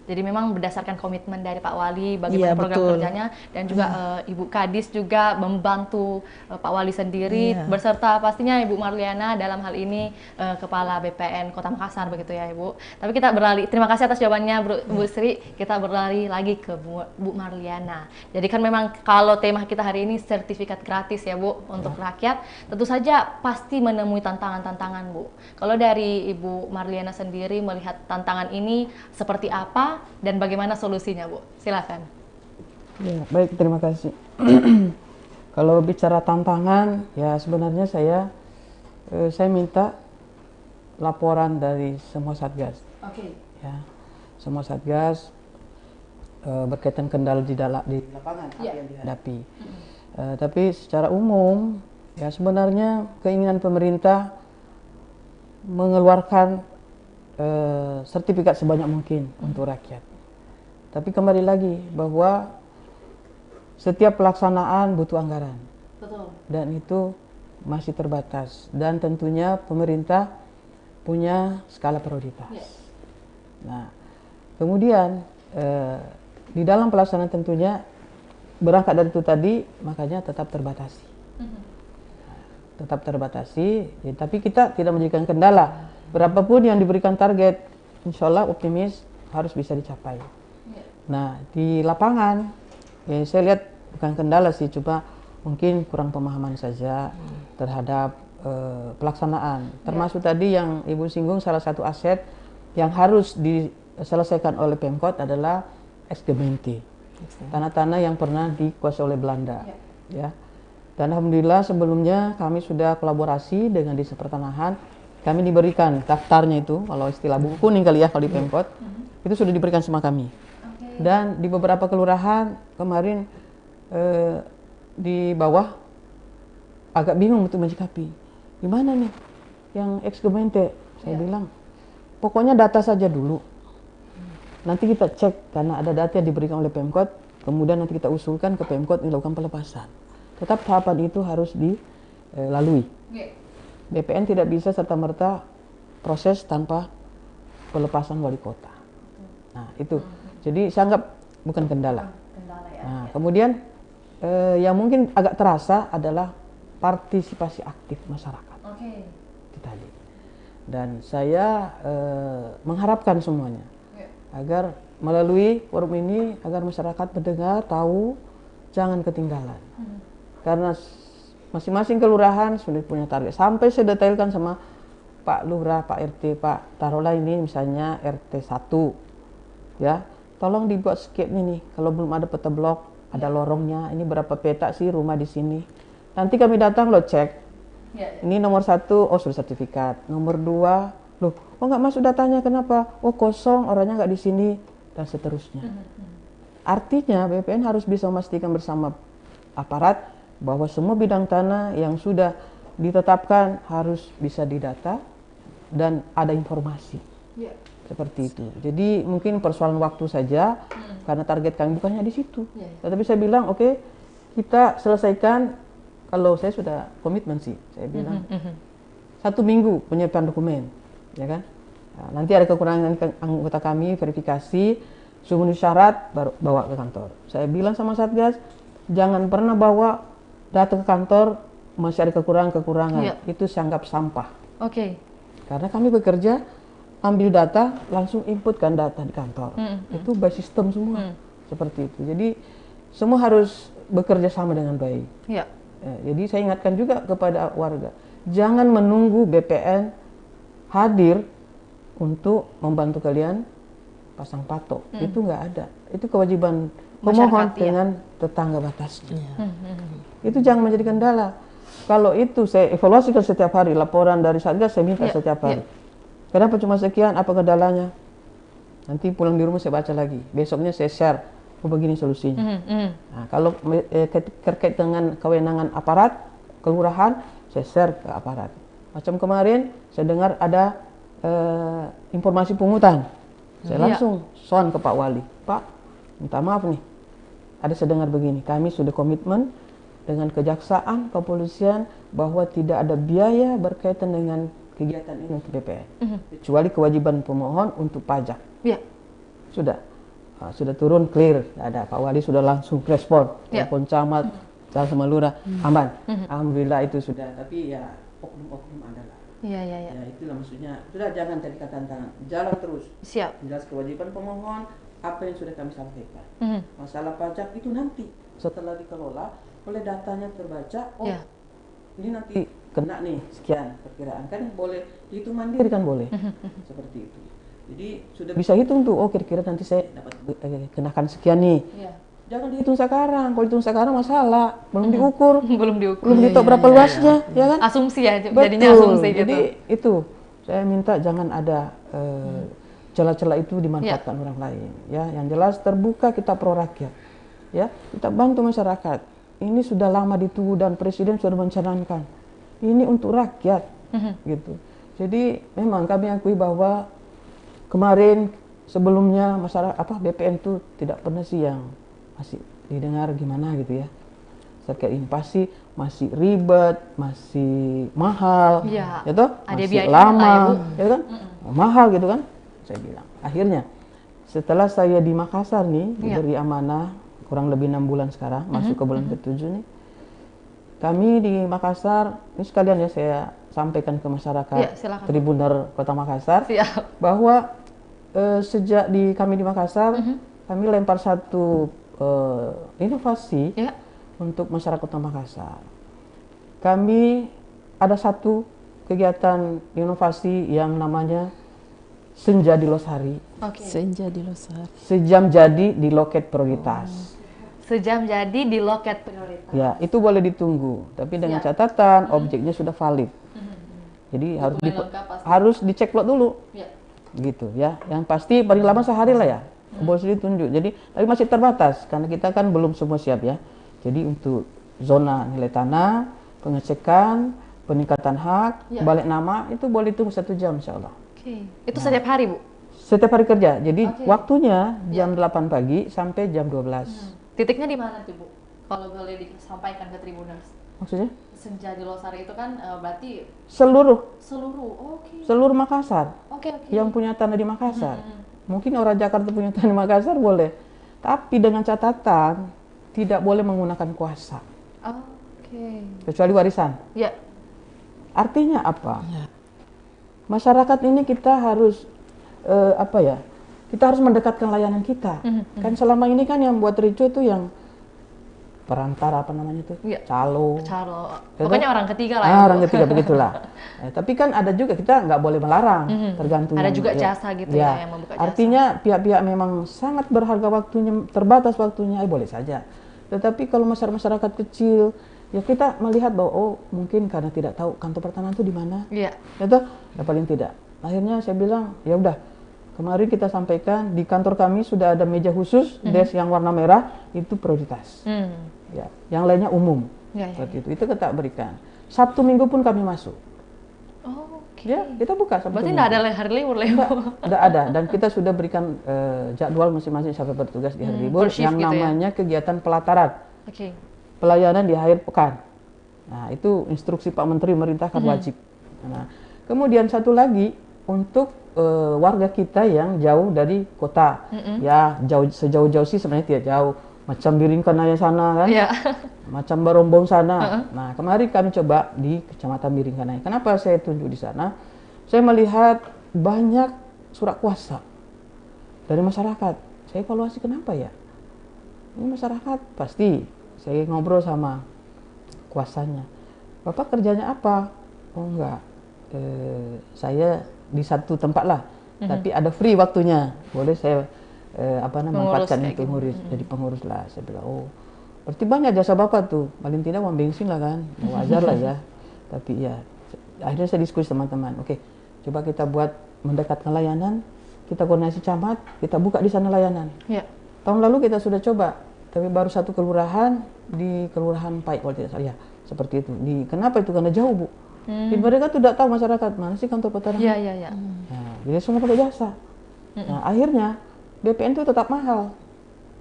Jadi memang berdasarkan komitmen dari Pak Wali bagaimana program kerjanya, dan juga Ibu Kadis juga membantu Pak Wali sendiri beserta pastinya Ibu Marliana dalam hal ini Kepala BPN Kota Makassar begitu ya Ibu. Tapi kita beralih, terima kasih atas jawabannya Bu Sri. Kita berlari lagi ke Bu Marliana. Jadi kan memang kalau tema kita hari ini sertifikat gratis ya Bu untuk rakyat, tentu saja pasti menemui tantangan-tantangan Bu. Kalau dari Ibu Marliana sendiri melihat tantangan ini seperti apa dan bagaimana solusinya Bu? Silakan. Ya, baik, terima kasih. Kalau bicara tantangan, ya sebenarnya saya minta laporan dari semua satgas. Ya, semua satgas berkaitan kendala di lapangan yang dihadapi. Tapi secara umum ya sebenarnya keinginan pemerintah mengeluarkan sertifikat sebanyak mungkin untuk rakyat. Tapi kembali lagi bahwa setiap pelaksanaan butuh anggaran. Betul. Dan itu masih terbatas. Dan tentunya pemerintah punya skala prioritas. Yes. Nah, kemudian di dalam pelaksanaan tentunya berangkat dari itu tadi, makanya tetap terbatasi. Tetap terbatasi, ya, tapi kita tidak menjadikan kendala. Berapapun yang diberikan target, insya Allah optimis harus bisa dicapai. Nah, di lapangan, ya saya lihat bukan kendala sih, cuma mungkin kurang pemahaman saja terhadap pelaksanaan. Termasuk tadi yang Ibu singgung, salah satu aset yang harus diselesaikan oleh Pemkot adalah ex-gemeente, tanah-tanah yang pernah dikuasai oleh Belanda. Ya. Dan alhamdulillah sebelumnya kami sudah kolaborasi dengan Desa Pertanahan. Kami diberikan daftarnya itu, kalau istilah buku kuning kali ya kalau di Pemkot, itu sudah diberikan sama kami. Dan di beberapa kelurahan kemarin di bawah agak bingung untuk menyikapi. Gimana nih yang ex-gemeente? Saya bilang, pokoknya data saja dulu. Nanti kita cek karena ada data yang diberikan oleh Pemkot, kemudian nanti kita usulkan ke Pemkot dilakukan pelepasan. Tetap tahapan itu harus dilalui. BPN tidak bisa serta-merta proses tanpa pelepasan wali kota. Nah itu, jadi saya anggap bukan kendala. Nah kemudian yang mungkin agak terasa adalah partisipasi aktif masyarakat. Itu tadi. Dan saya mengharapkan semuanya agar melalui forum ini agar masyarakat mendengar, tahu, jangan ketinggalan. Karena masing-masing kelurahan sudah punya target. Sampai saya detailkan sama Pak Lurah, Pak RT, Pak taruhlah ini misalnya RT 1. Ya, tolong dibuat skip nih. Kalau belum ada peta blok, ada lorongnya. Ini berapa petak sih rumah di sini. Nanti kami datang lo cek. Ini nomor 1, oh sudah sertifikat. Nomor 2, loh, oh nggak masuk datanya kenapa? Oh kosong, orangnya nggak di sini dan seterusnya. Artinya BPN harus bisa memastikan bersama aparat bahwa semua bidang tanah yang sudah ditetapkan harus bisa didata dan ada informasi. Seperti itu. Jadi mungkin persoalan waktu saja karena target kami bukannya di situ. Tetapi saya bilang oke, kita selesaikan. Kalau saya sudah komitmen sih, saya bilang 1 minggu penyiapan dokumen, ya kan? Nah, nanti ada kekurangan anggota kami verifikasi, memenuhi syarat baru bawa ke kantor. Saya bilang sama Satgas, jangan pernah bawa data ke kantor masih ada kekurangan-kekurangan. Itu saya anggap sampah. Karena kami bekerja ambil data langsung inputkan data di kantor. Itu by system semua. Seperti itu. Jadi semua harus bekerja sama dengan baik. Jadi saya ingatkan juga kepada warga, jangan menunggu BPN hadir untuk membantu kalian pasang patok. Itu nggak ada. Itu kewajiban pemohon dengan tetangga batasnya. Itu jangan menjadi kendala. Kalau itu saya evaluasikan setiap hari, laporan dari Satgas saya minta setiap hari. Kenapa cuma sekian? Apa kendalanya? Nanti pulang di rumah saya baca lagi. Besoknya saya share, oh begini solusinya. Nah, kalau terkait dengan kewenangan aparat, kelurahan, saya share ke aparat. Macam kemarin saya dengar ada informasi pungutan. Saya langsung soal ke Pak Wali. Pak, minta maaf nih. Ada saya dengar begini, kami sudah komitmen dengan kejaksaan, kepolisian bahwa tidak ada biaya berkaitan dengan kegiatan ini untuk BPN. Kecuali kewajiban pemohon untuk pajak. Sudah turun clear, ada Pak Wali sudah langsung respon, telepon camat, sama lurah, aman. Alhamdulillah itu sudah, tapi ya oknum-oknum adalah. Ya itulah maksudnya. Sudah jangan jadikan tantangan, jalan terus. Jelas kewajiban pemohon, apa yang sudah kami sampaikan. Masalah pajak itu nanti setelah dikelola oleh datanya terbaca, ini nanti kena nih sekian perkiraan, kan boleh dihitung mandiri kan boleh. Seperti itu. Jadi sudah bisa hitung tuh, oh kira-kira nanti saya dapat kenakan sekian nih. Jangan dihitung sekarang, kalau dihitung sekarang masalah, belum diukur, belum dihitung berapa luasnya, ya kan? Asumsi ya, jadinya asumsi gitu. Jadi itu saya minta jangan ada celah-celah itu dimanfaatkan orang lain, ya. Yang jelas terbuka kita pro rakyat, ya. Kita bantu masyarakat. ini sudah lama ditunggu dan Presiden sudah mencanangkan. Ini untuk rakyat, gitu. Jadi memang kami akui bahwa kemarin sebelumnya masyarakat BPN itu tidak pernah sih yang masih didengar gimana gitu ya. Terkait ini pasti masih ribet, masih mahal, ya, gitu, masih lama, ya kan, mahal gitu kan. Saya bilang, akhirnya setelah saya di Makassar nih diberi amanah kurang lebih 6 bulan sekarang, masuk ke bulan ke-7 nih. Kami di Makassar, ini sekalian ya saya sampaikan ke masyarakat Tribuner Kota Makassar, bahwa sejak kami di Makassar, kami lempar satu inovasi untuk masyarakat Kota Makassar. Kami ada satu kegiatan inovasi yang namanya Senja di Losari. Senja di Losari. Sejam jadi di loket prioritas. Sejam jadi di loket prioritas. Ya, itu boleh ditunggu, tapi dengan catatan objeknya sudah valid. Jadi harus dicek plot dulu. Gitu ya. Yang pasti paling lama sehari lah ya. Boleh ditunjuk. Jadi tapi masih terbatas karena kita kan belum semua siap ya. Jadi untuk zona nilai tanah, pengecekan, peningkatan hak, balik nama itu boleh tunggu 1 jam insya Allah. Itu setiap hari, Bu? Setiap hari kerja. Jadi waktunya jam 8 pagi sampai jam 12. Titiknya di mana tuh, Bu? Kalau boleh disampaikan ke Tribuners. Maksudnya? Senja di Losari itu kan berarti seluruh Makassar. Yang punya tanah di Makassar. Mungkin orang Jakarta punya tanah di Makassar boleh. Tapi dengan catatan tidak boleh menggunakan kuasa. Kecuali warisan. Artinya apa? Masyarakat ini kita harus kita harus mendekatkan layanan kita. Kan selama ini kan yang buat ricu itu yang perantara calo. Pokoknya orang ketiga lah ya. Orang ketiga begitulah. Tapi kan ada juga kita nggak boleh melarang, tergantung. Ada juga jasa gitu ya yang membuka jasa. Artinya pihak-pihak memang sangat berharga waktunya, terbatas waktunya, boleh saja. Tetapi kalau masyarakat kecil, ya kita melihat bahwa mungkin karena tidak tahu kantor pertanahan itu di mana. Itu ya paling tidak. Akhirnya saya bilang, ya udah. Kemarin kita sampaikan di kantor kami sudah ada meja khusus, desk yang warna merah itu prioritas. Ya, yang lainnya umum. Seperti itu kita berikan. Sabtu Minggu pun kami masuk. Ya, kita buka Sabtu Berarti Minggu. nggak ada hari libur ya? Tidak ada, dan kita sudah berikan jadwal masing-masing siapa bertugas di hari libur yang namanya kegiatan pelataran. Pelayanan di akhir pekan. Nah, itu instruksi Pak Menteri merintahkan wajib. Nah, kemudian satu lagi untuk warga kita yang jauh dari kota, ya sejauh-jauh sih sebenarnya tidak jauh, macam Biringkanaya sana kan, macam Barombong sana. Nah kemarin kami coba di Kecamatan Biringkanaya. Kenapa saya tunjuk di sana? Saya melihat banyak surat kuasa dari masyarakat. Saya evaluasi kenapa ya? Ini masyarakat pasti. Saya ngobrol sama kuasanya. Bapak kerjanya apa? Oh enggak, saya di satu tempat lah, tapi ada free waktunya, boleh saya manfaatkan itu ngurus, jadi pengurus lah. Saya bilang, berarti banyak jasa bapak tuh, paling tidak uang bensin lah kan, wajar lah ya. Tapi ya, akhirnya saya diskusi teman-teman, oke, coba kita buat mendekatkan layanan, kita koordinasi camat, kita buka di sana layanan. Tahun lalu kita sudah coba, tapi baru satu kelurahan di Kelurahan Pait kalau tidak salah, ya seperti itu. Kenapa itu? Karena jauh, Bu. Mereka tuh tidak tahu masyarakat mana sih kantor pertanahan. Nah, jadi semua pakai jasa. Nah, akhirnya BPN itu tetap mahal.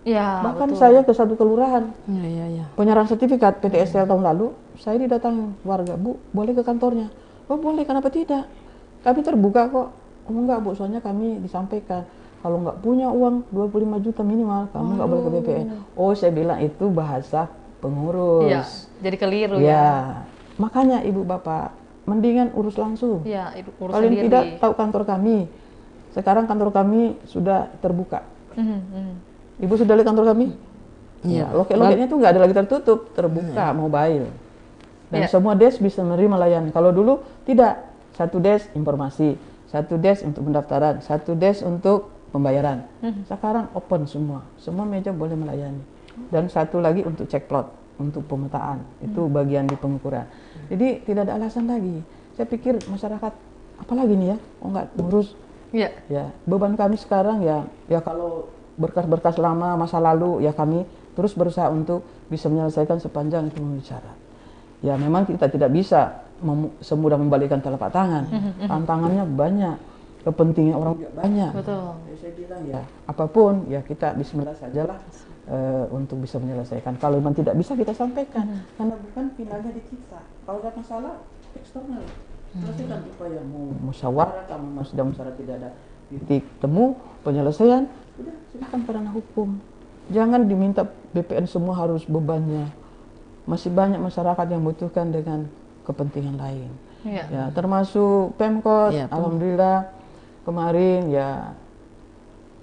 Bahkan betul. Saya ke satu kelurahan, penyerahan sertifikat PTSL tahun lalu, saya didatangi warga, Bu, boleh ke kantornya? Oh boleh, kenapa tidak? Kami terbuka kok. Oh enggak, Bu, soalnya kami disampaikan kalau nggak punya uang 25 juta minimal, kamu nggak boleh ke BPN. Oh, saya bilang itu bahasa pengurus. Jadi keliru ya. Makanya Ibu Bapak mendingan urus langsung. Ibu urus paling sendiri. tidak tahu kantor kami. Sekarang kantor kami sudah terbuka. Ibu sudah lihat kantor kami? Loket-loketnya itu nggak ada lagi tertutup, terbuka, mobile. Dan semua desk bisa menerima layanan. Kalau dulu tidak, satu desk informasi, satu desk untuk pendaftaran, satu desk untuk pembayaran. Sekarang open semua meja boleh melayani. Dan satu lagi untuk cek plot. Untuk pemetaan, itu bagian di pengukuran. Jadi tidak ada alasan lagi. Saya pikir masyarakat, apalagi nih ya, nggak ngurus. Ya, beban kami sekarang ya kalau berkas-berkas lama masa lalu ya kami terus berusaha untuk bisa menyelesaikan sepanjang itu memenuhi syarat. Ya memang kita tidak bisa semudah membalikkan telapak tangan. Tantangannya banyak, kepentingan orang juga banyak. Betul. Ya, saya bilang ya apapun ya kita bismillah sajalah untuk bisa menyelesaikan. Kalau memang tidak bisa kita sampaikan, karena bukan finalnya di kita. Kalau ada masalah eksternal, selesaikan upaya mau musyawarah, kalau sudah musyawarah tidak ada titik temu penyelesaian, sudah silakan ke ranah hukum. Jangan diminta BPN semua harus bebannya. Masih banyak masyarakat yang membutuhkan dengan kepentingan lain. Ya, termasuk Pemkot. Alhamdulillah kemarin ya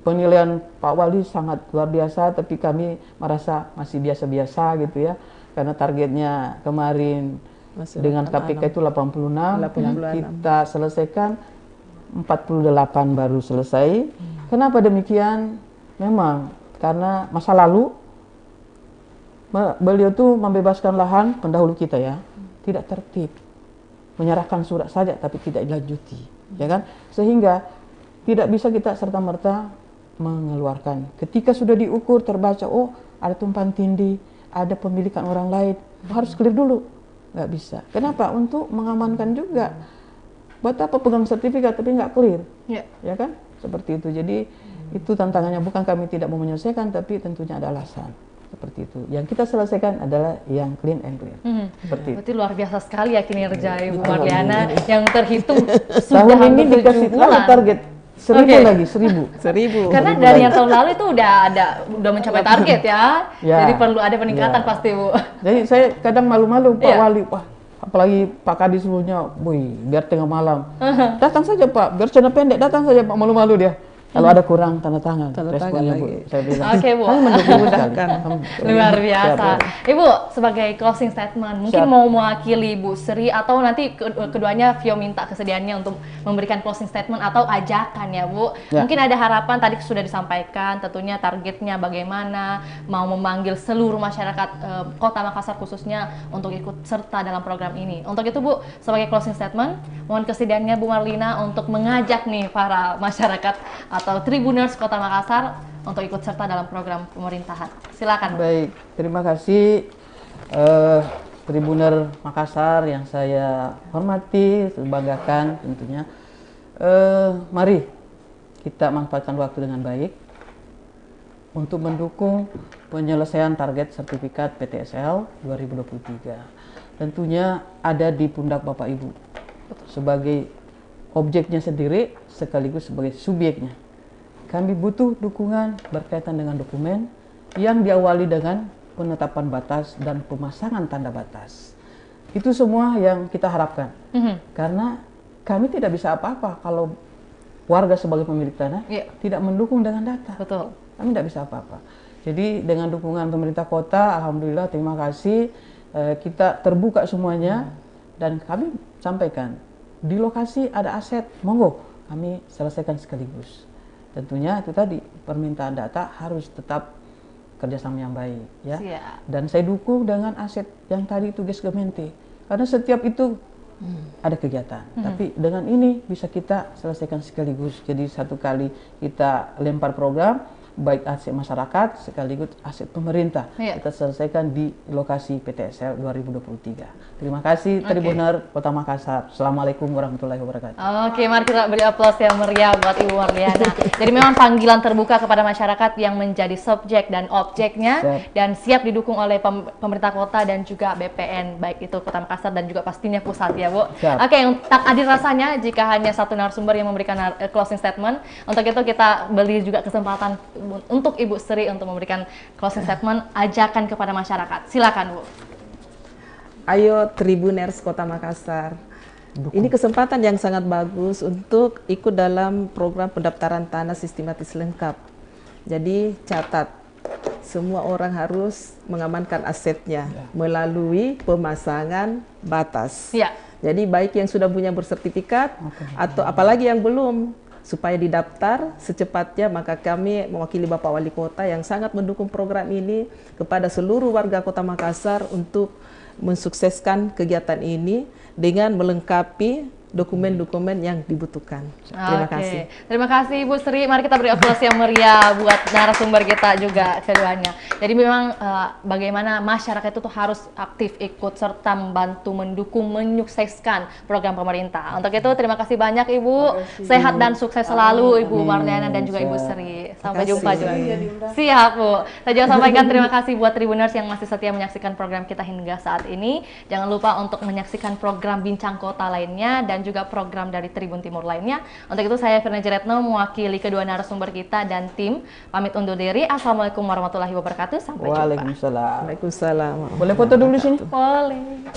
penilaian Pak Wali sangat luar biasa, tapi kami merasa masih biasa-biasa gitu ya, karena targetnya kemarin masih dengan KPK itu 86, kita selesaikan 48 baru selesai. Kenapa demikian? Memang karena masa lalu beliau tuh membebaskan lahan pendahulu kita ya, tidak tertib, menyerahkan surat saja tapi tidak dilanjuti, ya kan? Sehingga tidak bisa kita serta-merta mengeluarkan. Ketika sudah diukur, terbaca, oh ada tumpahan tindih, ada pemilikan orang lain, harus clear dulu. Nggak bisa. Kenapa? Untuk mengamankan juga. Buat apa pegang sertifikat tapi nggak clear, ya kan? Seperti itu. Jadi itu tantangannya, bukan kami tidak mau menyelesaikan, tapi tentunya ada alasan. Seperti itu. Yang kita selesaikan adalah yang clean and clear. Seperti Berarti luar biasa sekali ya kinerja Ibu Marliana yang terhitung sudah tahun ini hampir 7 dikasih bulan. target 1000 lagi, 1000. Karena dari yang tahun lalu itu udah mencapai target ya. Jadi perlu ada peningkatan pasti Bu. Jadi saya kadang malu-malu Pak Wali, wah apalagi Pak Kadis dulunya, biar tengah malam. Datang saja Pak, biar celana pendek datang saja Pak, malu-malu dia. Kalau ada kurang tanda tangan responnya Bu, saya bilang. Oke Bu. Luar biasa. Ibu sebagai closing statement, mungkin mau mewakili Bu Sri atau nanti keduanya Vio minta kesediaannya untuk memberikan closing statement atau ajakan ya Bu. Mungkin ada harapan tadi sudah disampaikan, tentunya targetnya bagaimana, mau memanggil seluruh masyarakat Kota Makassar khususnya untuk ikut serta dalam program ini. Untuk itu Bu, sebagai closing statement, mohon kesediaannya Bu Marlina untuk mengajak nih para masyarakat atau Tribuners Kota Makassar untuk ikut serta dalam program pemerintahan. Silakan. Baik, terima kasih Tribuner Makassar yang saya hormati, banggakan tentunya. Mari kita manfaatkan waktu dengan baik untuk mendukung penyelesaian target sertifikat PTSL 2023. Tentunya ada di pundak Bapak Ibu sebagai objeknya sendiri sekaligus sebagai subjeknya. Kami butuh dukungan berkaitan dengan dokumen yang diawali dengan penetapan batas dan pemasangan tanda batas. Itu semua yang kita harapkan. Karena kami tidak bisa apa-apa kalau warga sebagai pemilik tanah tidak mendukung dengan data. Betul. Kami tidak bisa apa-apa. Jadi dengan dukungan pemerintah kota, alhamdulillah terima kasih, kita terbuka semuanya dan kami sampaikan di lokasi ada aset, monggo kami selesaikan sekaligus. Tentunya itu tadi permintaan data harus tetap kerjasama yang baik ya. Dan saya dukung dengan aset yang tadi itu Gesgemente, karena setiap itu ada kegiatan. Tapi dengan ini bisa kita selesaikan sekaligus. Jadi satu kali kita lempar program, baik aset masyarakat sekaligus aset pemerintah, kita selesaikan di lokasi PTSL 2023. Terima kasih Tribuner Kota Makassar. Assalamualaikum warahmatullahi wabarakatuh. Oke, mari kita beri aplaus yang meriah buat Ibu Marliana. Jadi memang panggilan terbuka kepada masyarakat yang menjadi subjek dan objeknya dan siap didukung oleh pemerintah kota dan juga BPN, baik itu Kota Makassar dan juga pastinya pusat ya Bu. Oke, yang tak adil rasanya jika hanya satu narasumber yang memberikan closing statement. Untuk itu kita beri juga kesempatan untuk Ibu Sri untuk memberikan closing statement, ajakan kepada masyarakat. Silakan Bu. Ayo Tribuners Kota Makassar. Ini kesempatan yang sangat bagus untuk ikut dalam program pendaftaran tanah sistematis lengkap. Jadi catat, semua orang harus mengamankan asetnya melalui pemasangan batas. Jadi baik yang sudah punya bersertifikat atau apalagi yang belum, supaya didaftar secepatnya, maka kami mewakili Bapak Wali Kota yang sangat mendukung program ini kepada seluruh warga Kota Makassar untuk mensukseskan kegiatan ini dengan melengkapi dokumen-dokumen yang dibutuhkan. Terima kasih. Terima kasih Ibu Sri. Mari kita beri aplaus yang meriah buat narasumber kita juga keduanya. Jadi memang bagaimana masyarakat itu tuh harus aktif ikut serta membantu, mendukung, menyukseskan program pemerintah. Untuk itu terima kasih banyak Ibu. Sehat dan sukses selalu Ibu Marliana dan juga Ibu Sri. Sampai jumpa juga. Siap Bu. Saya juga sampaikan terima kasih buat Tribuners yang masih setia menyaksikan program kita hingga saat ini. Jangan lupa untuk menyaksikan program Bincang Kota lainnya dan juga program dari Tribun Timur lainnya. Untuk itu saya Firna Jeretno mewakili kedua narasumber kita dan tim pamit undur diri. Assalamualaikum warahmatullahi wabarakatuh. Sampai jumpa. Waalaikumsalam. Waalaikumsalam. Boleh foto dulu sini? Boleh.